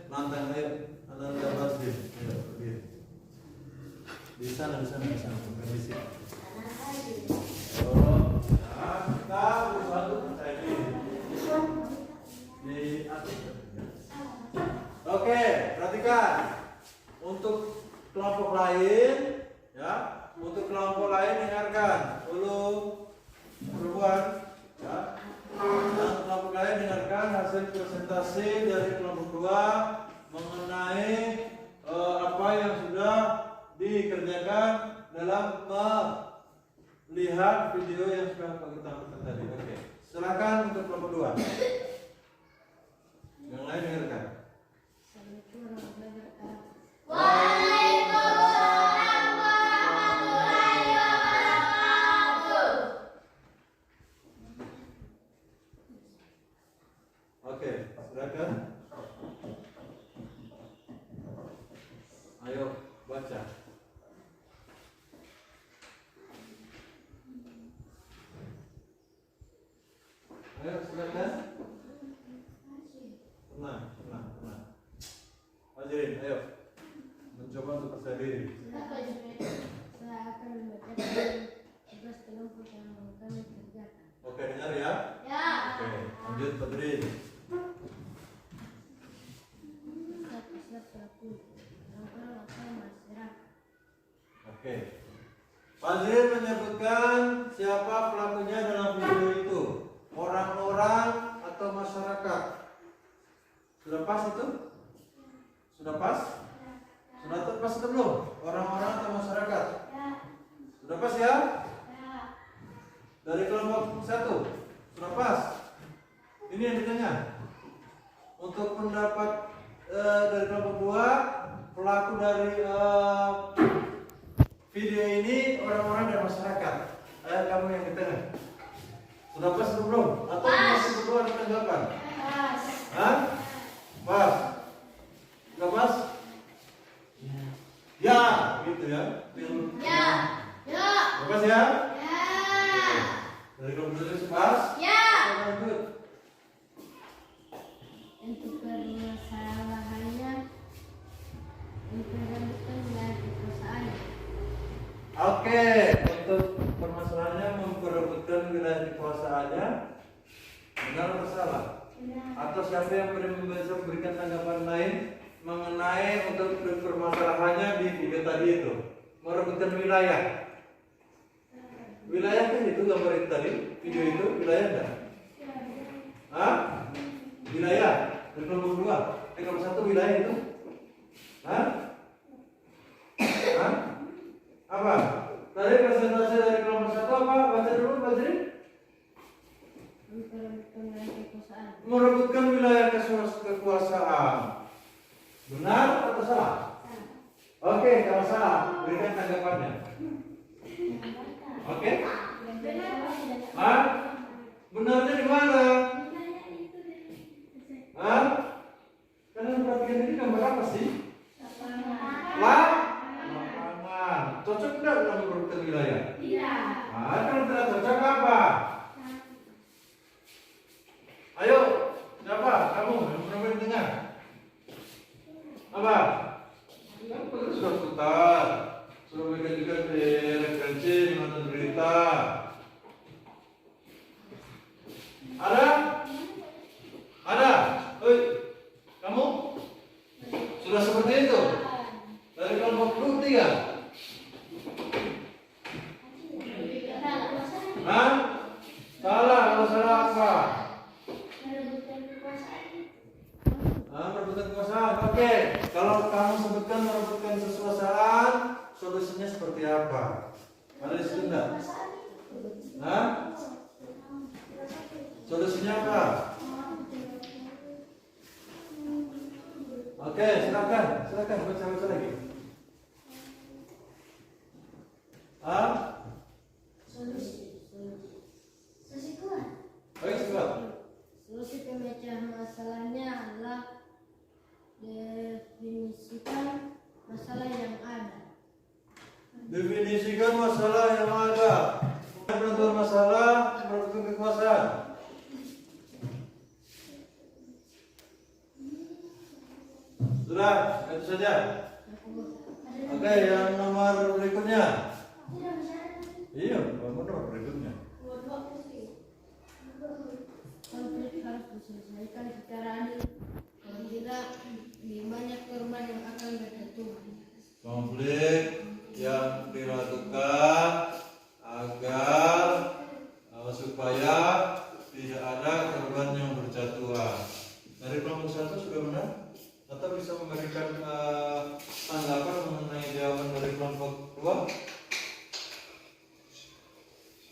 lantang air. Anda Basri, di sana, bukan di sini. Oh, nah, kita berusaha untuk percaya diri. Di atas. Oke, perhatikan. Untuk kelompok lain, ya, untuk kelompok lain dengarkan dulu perempuan, ya. Dan kelompok lain dengarkan hasil presentasi dari kelompok 2 mengenai apa yang sudah dikerjakan dalam melihat video yang sudah kita tampilkan tadi. Oke, silakan untuk kelompok 2. Yang lain dengarkan. Waalaikumsalam warahmatullahi wabarakatuh. Oke, silakan. Ayo baca. Ayo silakan. Tenang. Hadirin, ayo mencoba untuk percaya diri. Saya akan membaca tugas kelompok yang kami kerjakan. Oke, dengar ya. Ya. Oke, lanjut Pak Drin. Siap pelaku. Orang-orang atau masyarakat. Oke. Pak Drin menyebutkan siapa pelakunya dalam video itu. Orang-orang atau masyarakat. Sudah pas itu? Sudah pas? Sudah pas itu belum? Orang-orang atau masyarakat? Ya. Sudah pas ya? Ya. Dari kelompok 1 sudah pas. Ini yang ditanya. Untuk pendapat dari kelompok 2, pelaku dari video ini orang-orang dan masyarakat. Ayo kamu yang di tengah. Sudah pas belum? Atau masih perlu ada tanggapan? Pas. Hah? Pas. Sudah pas? Ya, gitu ya. Ya. Ya. Sudah pas ya? Ya. Dari komputer pas? Ya. Lanjut. Untuk permasalahannya memperebutkan wilayah kekuasaan. Oke, untuk permasalahannya memperebutkan wilayah kekuasaannya, benar atau salah? Atau siapa yang bisa memberikan tanggapan lain mengenai untuk permasalahannya di video tadi itu? Merebutkan wilayah. Wilayah kan itu gambar itu tadi, video itu wilayah enggak? Hah? Wilayah. Dari kelompok 2, kelompok 1 wilayah itu? Hah? Hah? Apa? Tadi presentasi dari kelompok 1 apa? Baca dulu, baca. Memperebutkan wilayah kekuasaan. Merebutkan wilayah kekuasaan. Benar atau salah? Oke, kalau salah, berikan tanggapannya. Oke? Hah? Benarnya di mana? Hah? Kalian perhatikan ini gambar apa sih? Lapangan. Cocok tidak dalam merebutkan wilayah? Tidak. Nah, kalau tidak cocok apa? Ayo, siapa? Kamu yang perempuan di tengah. Apa? Kan perlu sudah putar. Suruh mereka juga di referensi nonton berita. Ada? Ada? Oi, kamu? Sudah seperti itu? Dari kelompok 3? Hah? Salah, kalau salah apa? Merebutkan kekuasaan. Merebutkan kekuasaan. Oke, kalau kamu sebutkan merebutkan kekuasaan, solusinya seperti apa? Ada di situ enggak? Hah? Solusinya apa? Oke, silakan baca lagi. Hah? Solusi kuat. Baik, silakan. Solusi pemecahan masalahnya adalah definisikan masalah yang ada. Definisikan masalah yang ada. Penentuan masalah merebutkan kekuasaan. Sudah, itu saja. Oke, yang nomor berikutnya. Iya, nomor berikutnya. Konflik harus diselesaikan secara adil. Kalau tidak, lebih banyak korban yang akan berjatuhan. Konflik yang dilakukan agar supaya tidak ada korban yang berjatuhan. Dari kelompok 1 sudah benar? Atau bisa memberikan tanggapan mengenai jawaban dari kelompok 2?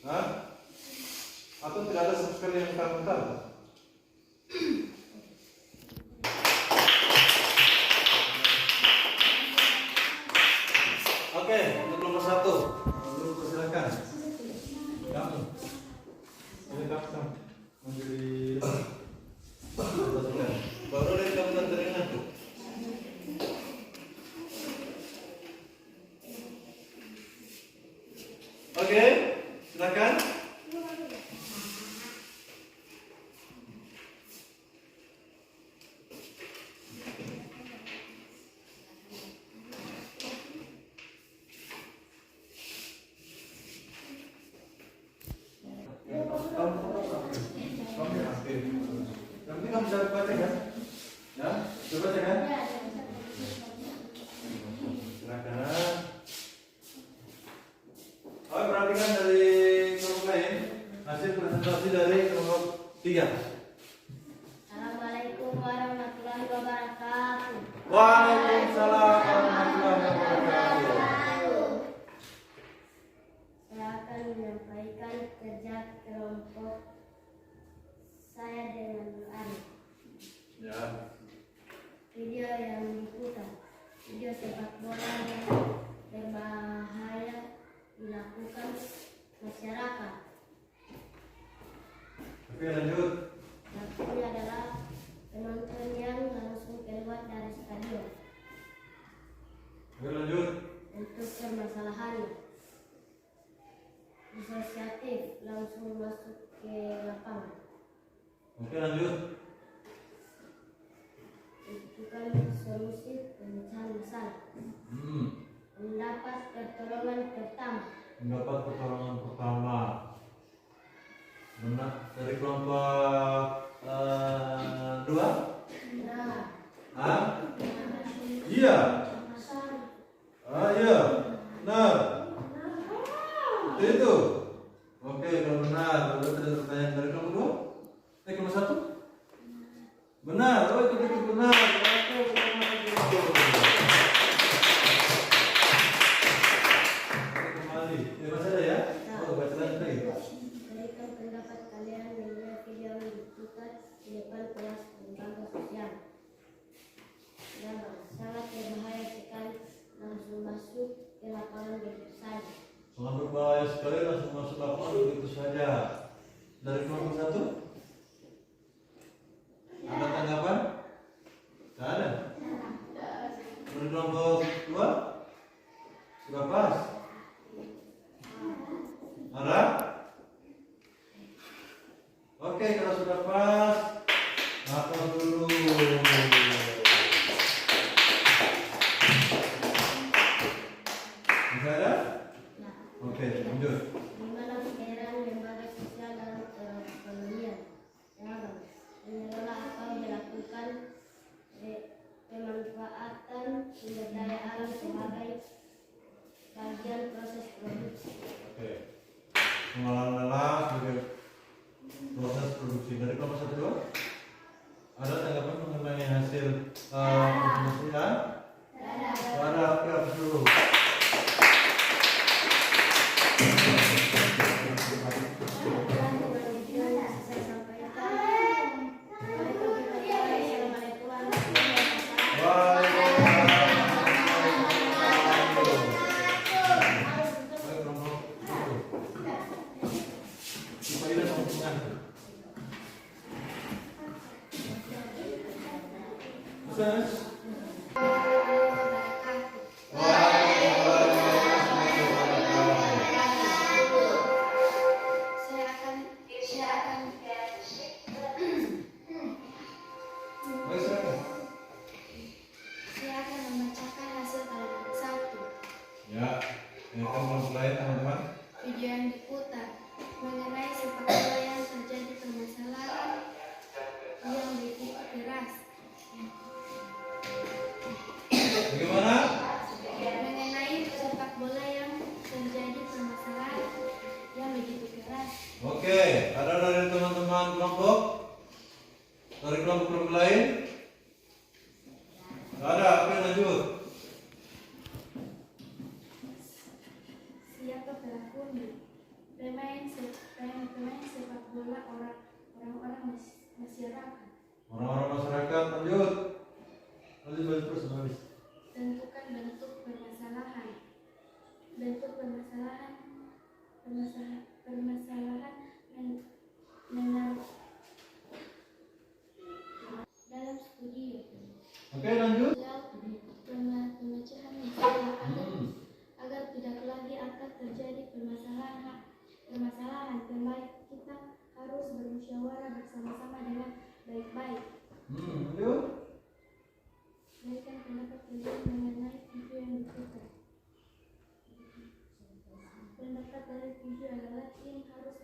Hah? Atau tidak ada sama sekali yang kamu tahu? Oke, untuk kelompok 1, dulu persilakan. Kamu, ini kamu menjadi baru dari kamu dan teringat tuh. Oke, silakan. Nanti kamu bisa baca kan? Ya, coba baca kan? Silakan. Oh, perhatikan dari kelompok lain hasil presentasi dari kelompok 3. Assalamualaikum warahmatullahi wabarakatuh. Waalaikumsalam warahmatullahi wabarakatuh. Saya akan menyampaikan kerja kelompok saya dengan Ari. Ya. Video yang diputar. Video Liga Sepak Bola yang berbahaya dilakukan masyarakat. Oke, lanjut. Satunya adalah penonton yang langsung keluar dari stadion. Oke, lanjut. Untuk permasalahannya, disosiatif langsung masuk ke lapangan. Oke, lanjut. Bukan solusi pemecahan masalah. Mendapat pertolongan pertama. Mendapat pertolongan pertama. Benar dari kelompok 2? Nah, Ah? Iya. Ah, iya. Benar. Itu. Oke, kalau benar, lalu ada pertanyaan dari kelompok 2? Kelompok 1? Benar. Oh, itu benar. Oke, benar itu. Kembali. Ya, masih ada ya? Oh, baca lagi. berikan pendapat kalian mengenai video yang diputar di depan kelas lembaga sosial. Sangat berbahaya sekali, langsung masuk ke lapangan begitu saja. Sangat berbahaya sekali, langsung masuk lapangan begitu saja. Dari kelompok 1? Ada tanggapan? Tidak ada. Dari kelompok 2? Sudah pas? Ada? Oke, kalau sudah pas, makan dulu. Bisa ada? Ya. Oke, lanjut. Di mana peran lembaga sosial dalam perekonomian? Mengelola atau melakukan pemanfaatan sumber daya alam sebagai bagian proses produksi. Oke. Mengelola sebagai proses produksi dari kelompok 1 2. Ada tanggapan mengenai hasil pembusuhan? Ada. Oke, habis dulu. Saya akan membacakan hasil kelompok 1. Ya, ini kan kelompok lain teman-teman. Video yang diputar mengenai sepak bola yang terjadi permasalahan yang begitu keras. Bagaimana? Mengenai sepak bola yang terjadi permasalahan yang begitu keras. Oke, ada dari teman-teman kelompok? Dari kelompok lain? Tidak ada, oke lanjut. Siapa pelakunya? Pemain sepak bola orang-orang masyarakat. Orang-orang masyarakat, lanjut. Lanjut terus, habis. Tentukan bentuk permasalahan. Bentuk permasalahan dalam studio. Oke, lanjut. Pemecahan masalah agar tidak lagi akan terjadi permasalahan. Pemain kita harus bermusyawarah bersama-sama dengan baik-baik. Lanjut. Berikan pendapat kalian mengenai video yang diputar. Pendapat dari video adalah tim harus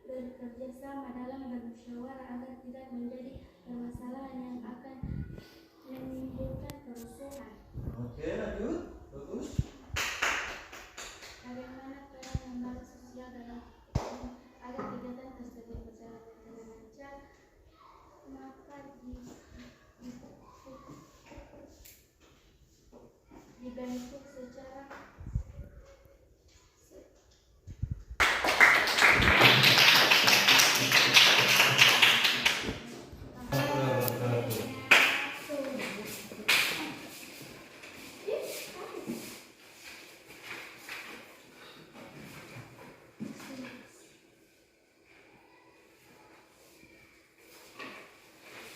bekerja sama dalam bermusyawarah agar tidak menjadi permasalahan yang akan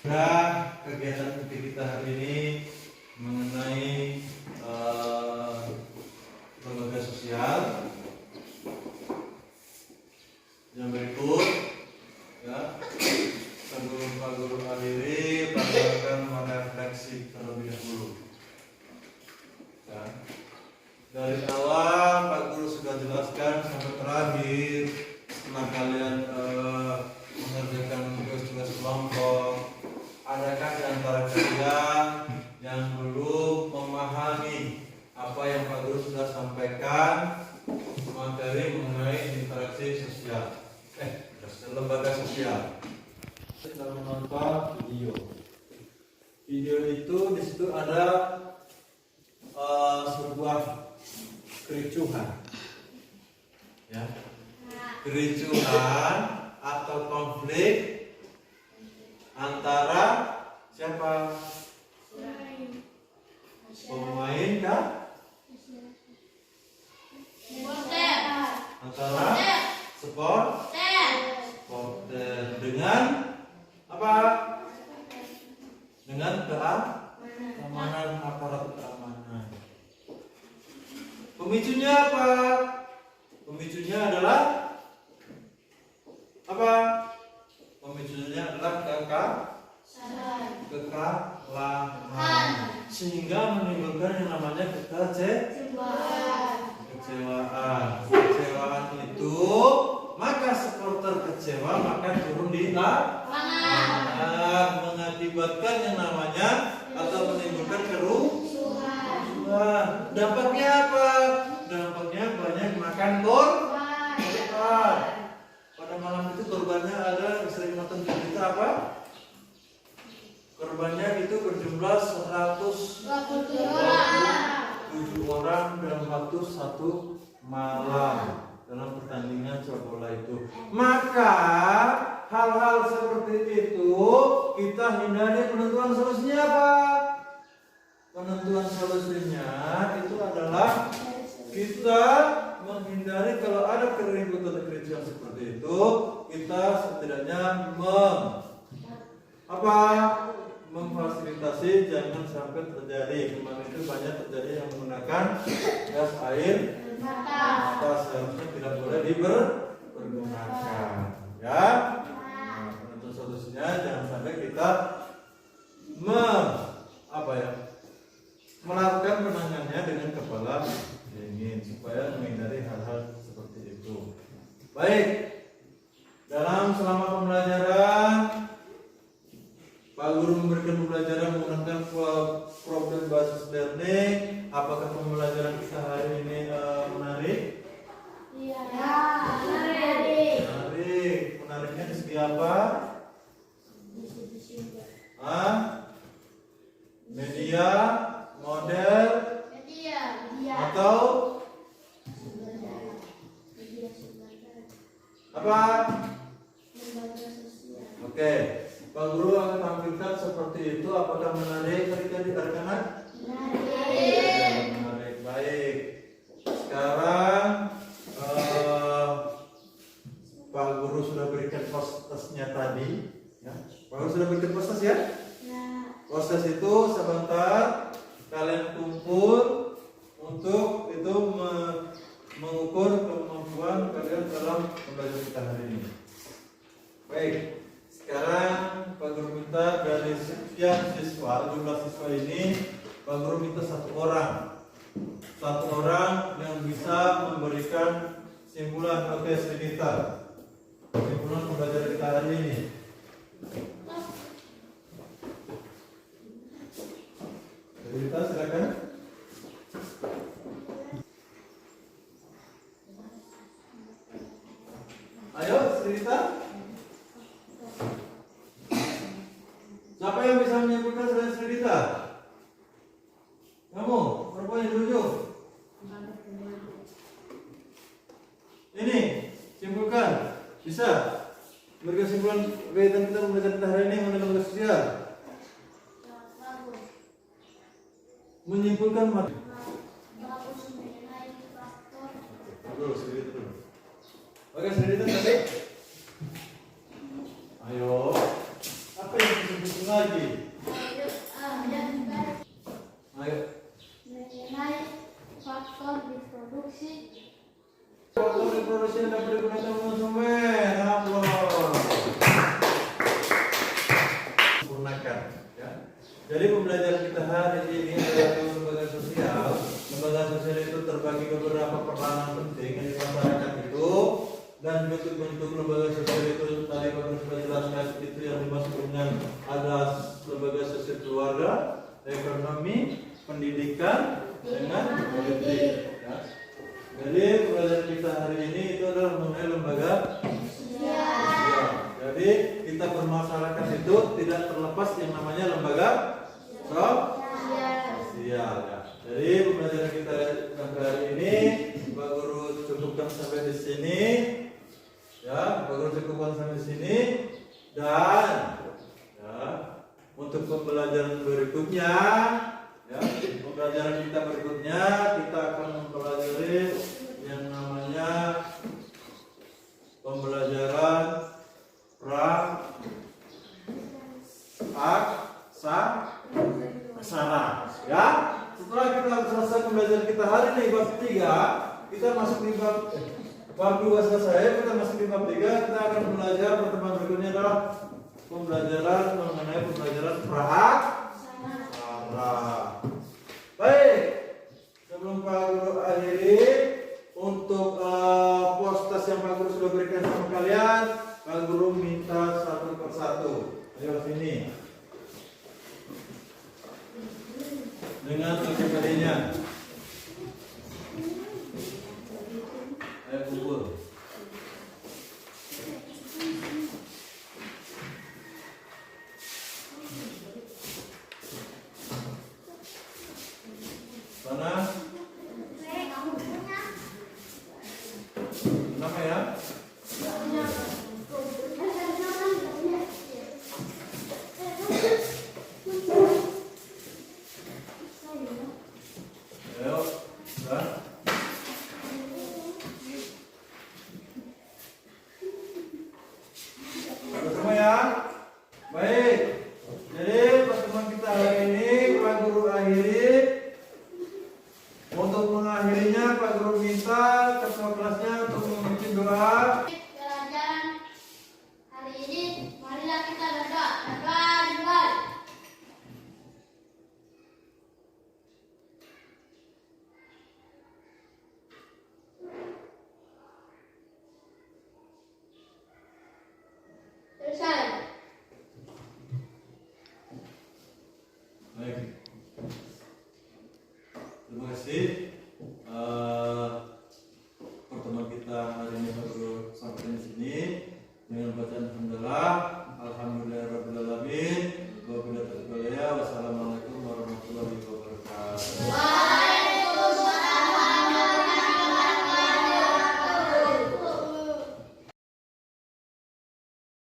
Sudah kegiatan kita hari ini mengenai lembaga sosial. Yang berikut ya, sebelum Pak Guru akhiri, Pak Guru akan merefleksi terlebih dahulu. Ya. Dari awal Pak Guru sudah jelaskan sampai terakhir, setelah kalian mengerjakan tugas-tugas kelompok, adakah di antara kalian yang belum memahami apa yang Pak Guru sudah sampaikan materi mengenai interaksi sosial, lembaga sosial? Sedang menonton video. Video itu di situ ada sebuah kericuhan, ya, kericuhan atau konflik antara siapa? Pemain kan? Antara supporter dengan apa? Dengan keamanan, aparat keamanan. Pemicunya apa? Pemicunya adalah apa? Pemicunya adalah kekalahan, sehingga menimbulkan yang namanya kekecewaan itu, maka supporter kecewa maka turun di lapangan, mengakibatkan yang namanya atau menimbulkan kerusuhan. Dampaknya apa? Dampaknya banyak makan korban. Pada malam itu korbannya ada, sering nonton berita apa? Korbannya itu berjumlah 127 orang dalam waktu satu malam dalam pertandingan sepak bola itu. Maka hal-hal seperti itu kita hindari. Penentuan solusinya apa? Penentuan solusinya itu adalah kita menghindari kalau ada keributan atau kericuhan seperti itu, kita setidaknya memfasilitasi jangan sampai terjadi. Kemarin itu banyak terjadi yang menggunakan gas air mata, seharusnya tidak boleh dipergunakan, ya. Untuk solusinya jangan sampai kita melakukan penanganannya dengan kepala dingin supaya menghindari hal-hal seperti itu. Baik, selama pembelajaran Pak Guru memberikan pembelajaran menggunakan problem basis learning. Apakah pembelajaran kita hari ini menarik? Iya, menarik. Menarik. Menariknya di segi apa? Media, model, atau apa? Oke. Pak Guru akan tampilkan seperti itu. Apakah menarik adik-adik anak-anak? Menarik. Baik. Sekarang Pak Guru sudah berikan prosesnya tadi. Ya. Pak Guru sudah berikan proses ya? Proses itu sebentar kalian kumpul untuk itu mengukur kemampuan kalian dalam pembelajaran kita hari ini. Baik. Sekarang Pak Guru minta dari sekian siswa, jumlah siswa ini, Pak Guru minta satu orang yang bisa memberikan simpulan. Oke, Srinita, simpulan pembelajaran kita hari ini. Srinita, silakan. Ayo, Srinita. Siapa yang bisa menyimpulkan selain Srinita? Kamu, perempuan yang dulu. Ini, simpulkan. Bisa berikan simpulan kegiatan kita pembelajaran kita hari ini mengenai lembaga sosial. Menyimpulkan materi. Dulu, Srinita dulu. Oke, Srinita tadi. Ayo. Apa yang disebut lagi? berikan teman semen. Aplaus. Sempurnakan. Ya. Jadi pembelajaran kita hari ini adalah lembaga sosial. Lembaga sosial itu terbagi beberapa peranan penting di masyarakat itu, dan bentuk-bentuk lembaga sosial itu tadi Bapak sudah jelaskan, itu yang dimaksud dengan ada lembaga sosial keluarga, ekonomi, pendidikan, dengan politik. Ya. Jadi pembelajaran kita hari ini itu adalah mengenai lembaga sosial. Jadi kita bermasyarakat itu tidak terlepas yang namanya lembaga sosial. Ya. Jadi pembelajaran kita hari ini Pak Guru cukupkan sampai di sini. Ya, Pak Guru cukupkan sampai di sini. Dan ya, untuk pembelajaran berikutnya, ya, pembelajaran kita berikutnya kita akan mempelajari yang namanya pembelajaran praksara. Ya, setelah kita selesai pembelajaran kita hari ini bab 3, kita masuk di bab 2 selesai, kita masuk di bab 3, kita akan belajar pertemuan berikutnya adalah pembelajaran mengenai pembelajaran praksara. Baik, sebelum Pak Guru akhiri, untuk postas yang Pak Guru sudah berikan sama kalian, Pak Guru minta satu persatu. Ayo sini. Dengan TKPD-nya. Ayo kumpul. Sana. Kenapa ya? Ayo, dah. Semua ya. Baik. Jadi pertemuan kita hari ini Pak Guru akhiri. Untuk mengakhirinya Pak Guru minta ketua kelasnya untuk memimpin doa. Jalan-jalan hari ini, marilah kita berdoa. Berdoa dimulai. Selesai. Baik. Terima kasih. Pertemuan kita hari ini baru sampai di sini dengan bacaan alhamdulillah, alhamdulillahirabbil alamin. Wassalamualaikum warahmatullahi wabarakatuh.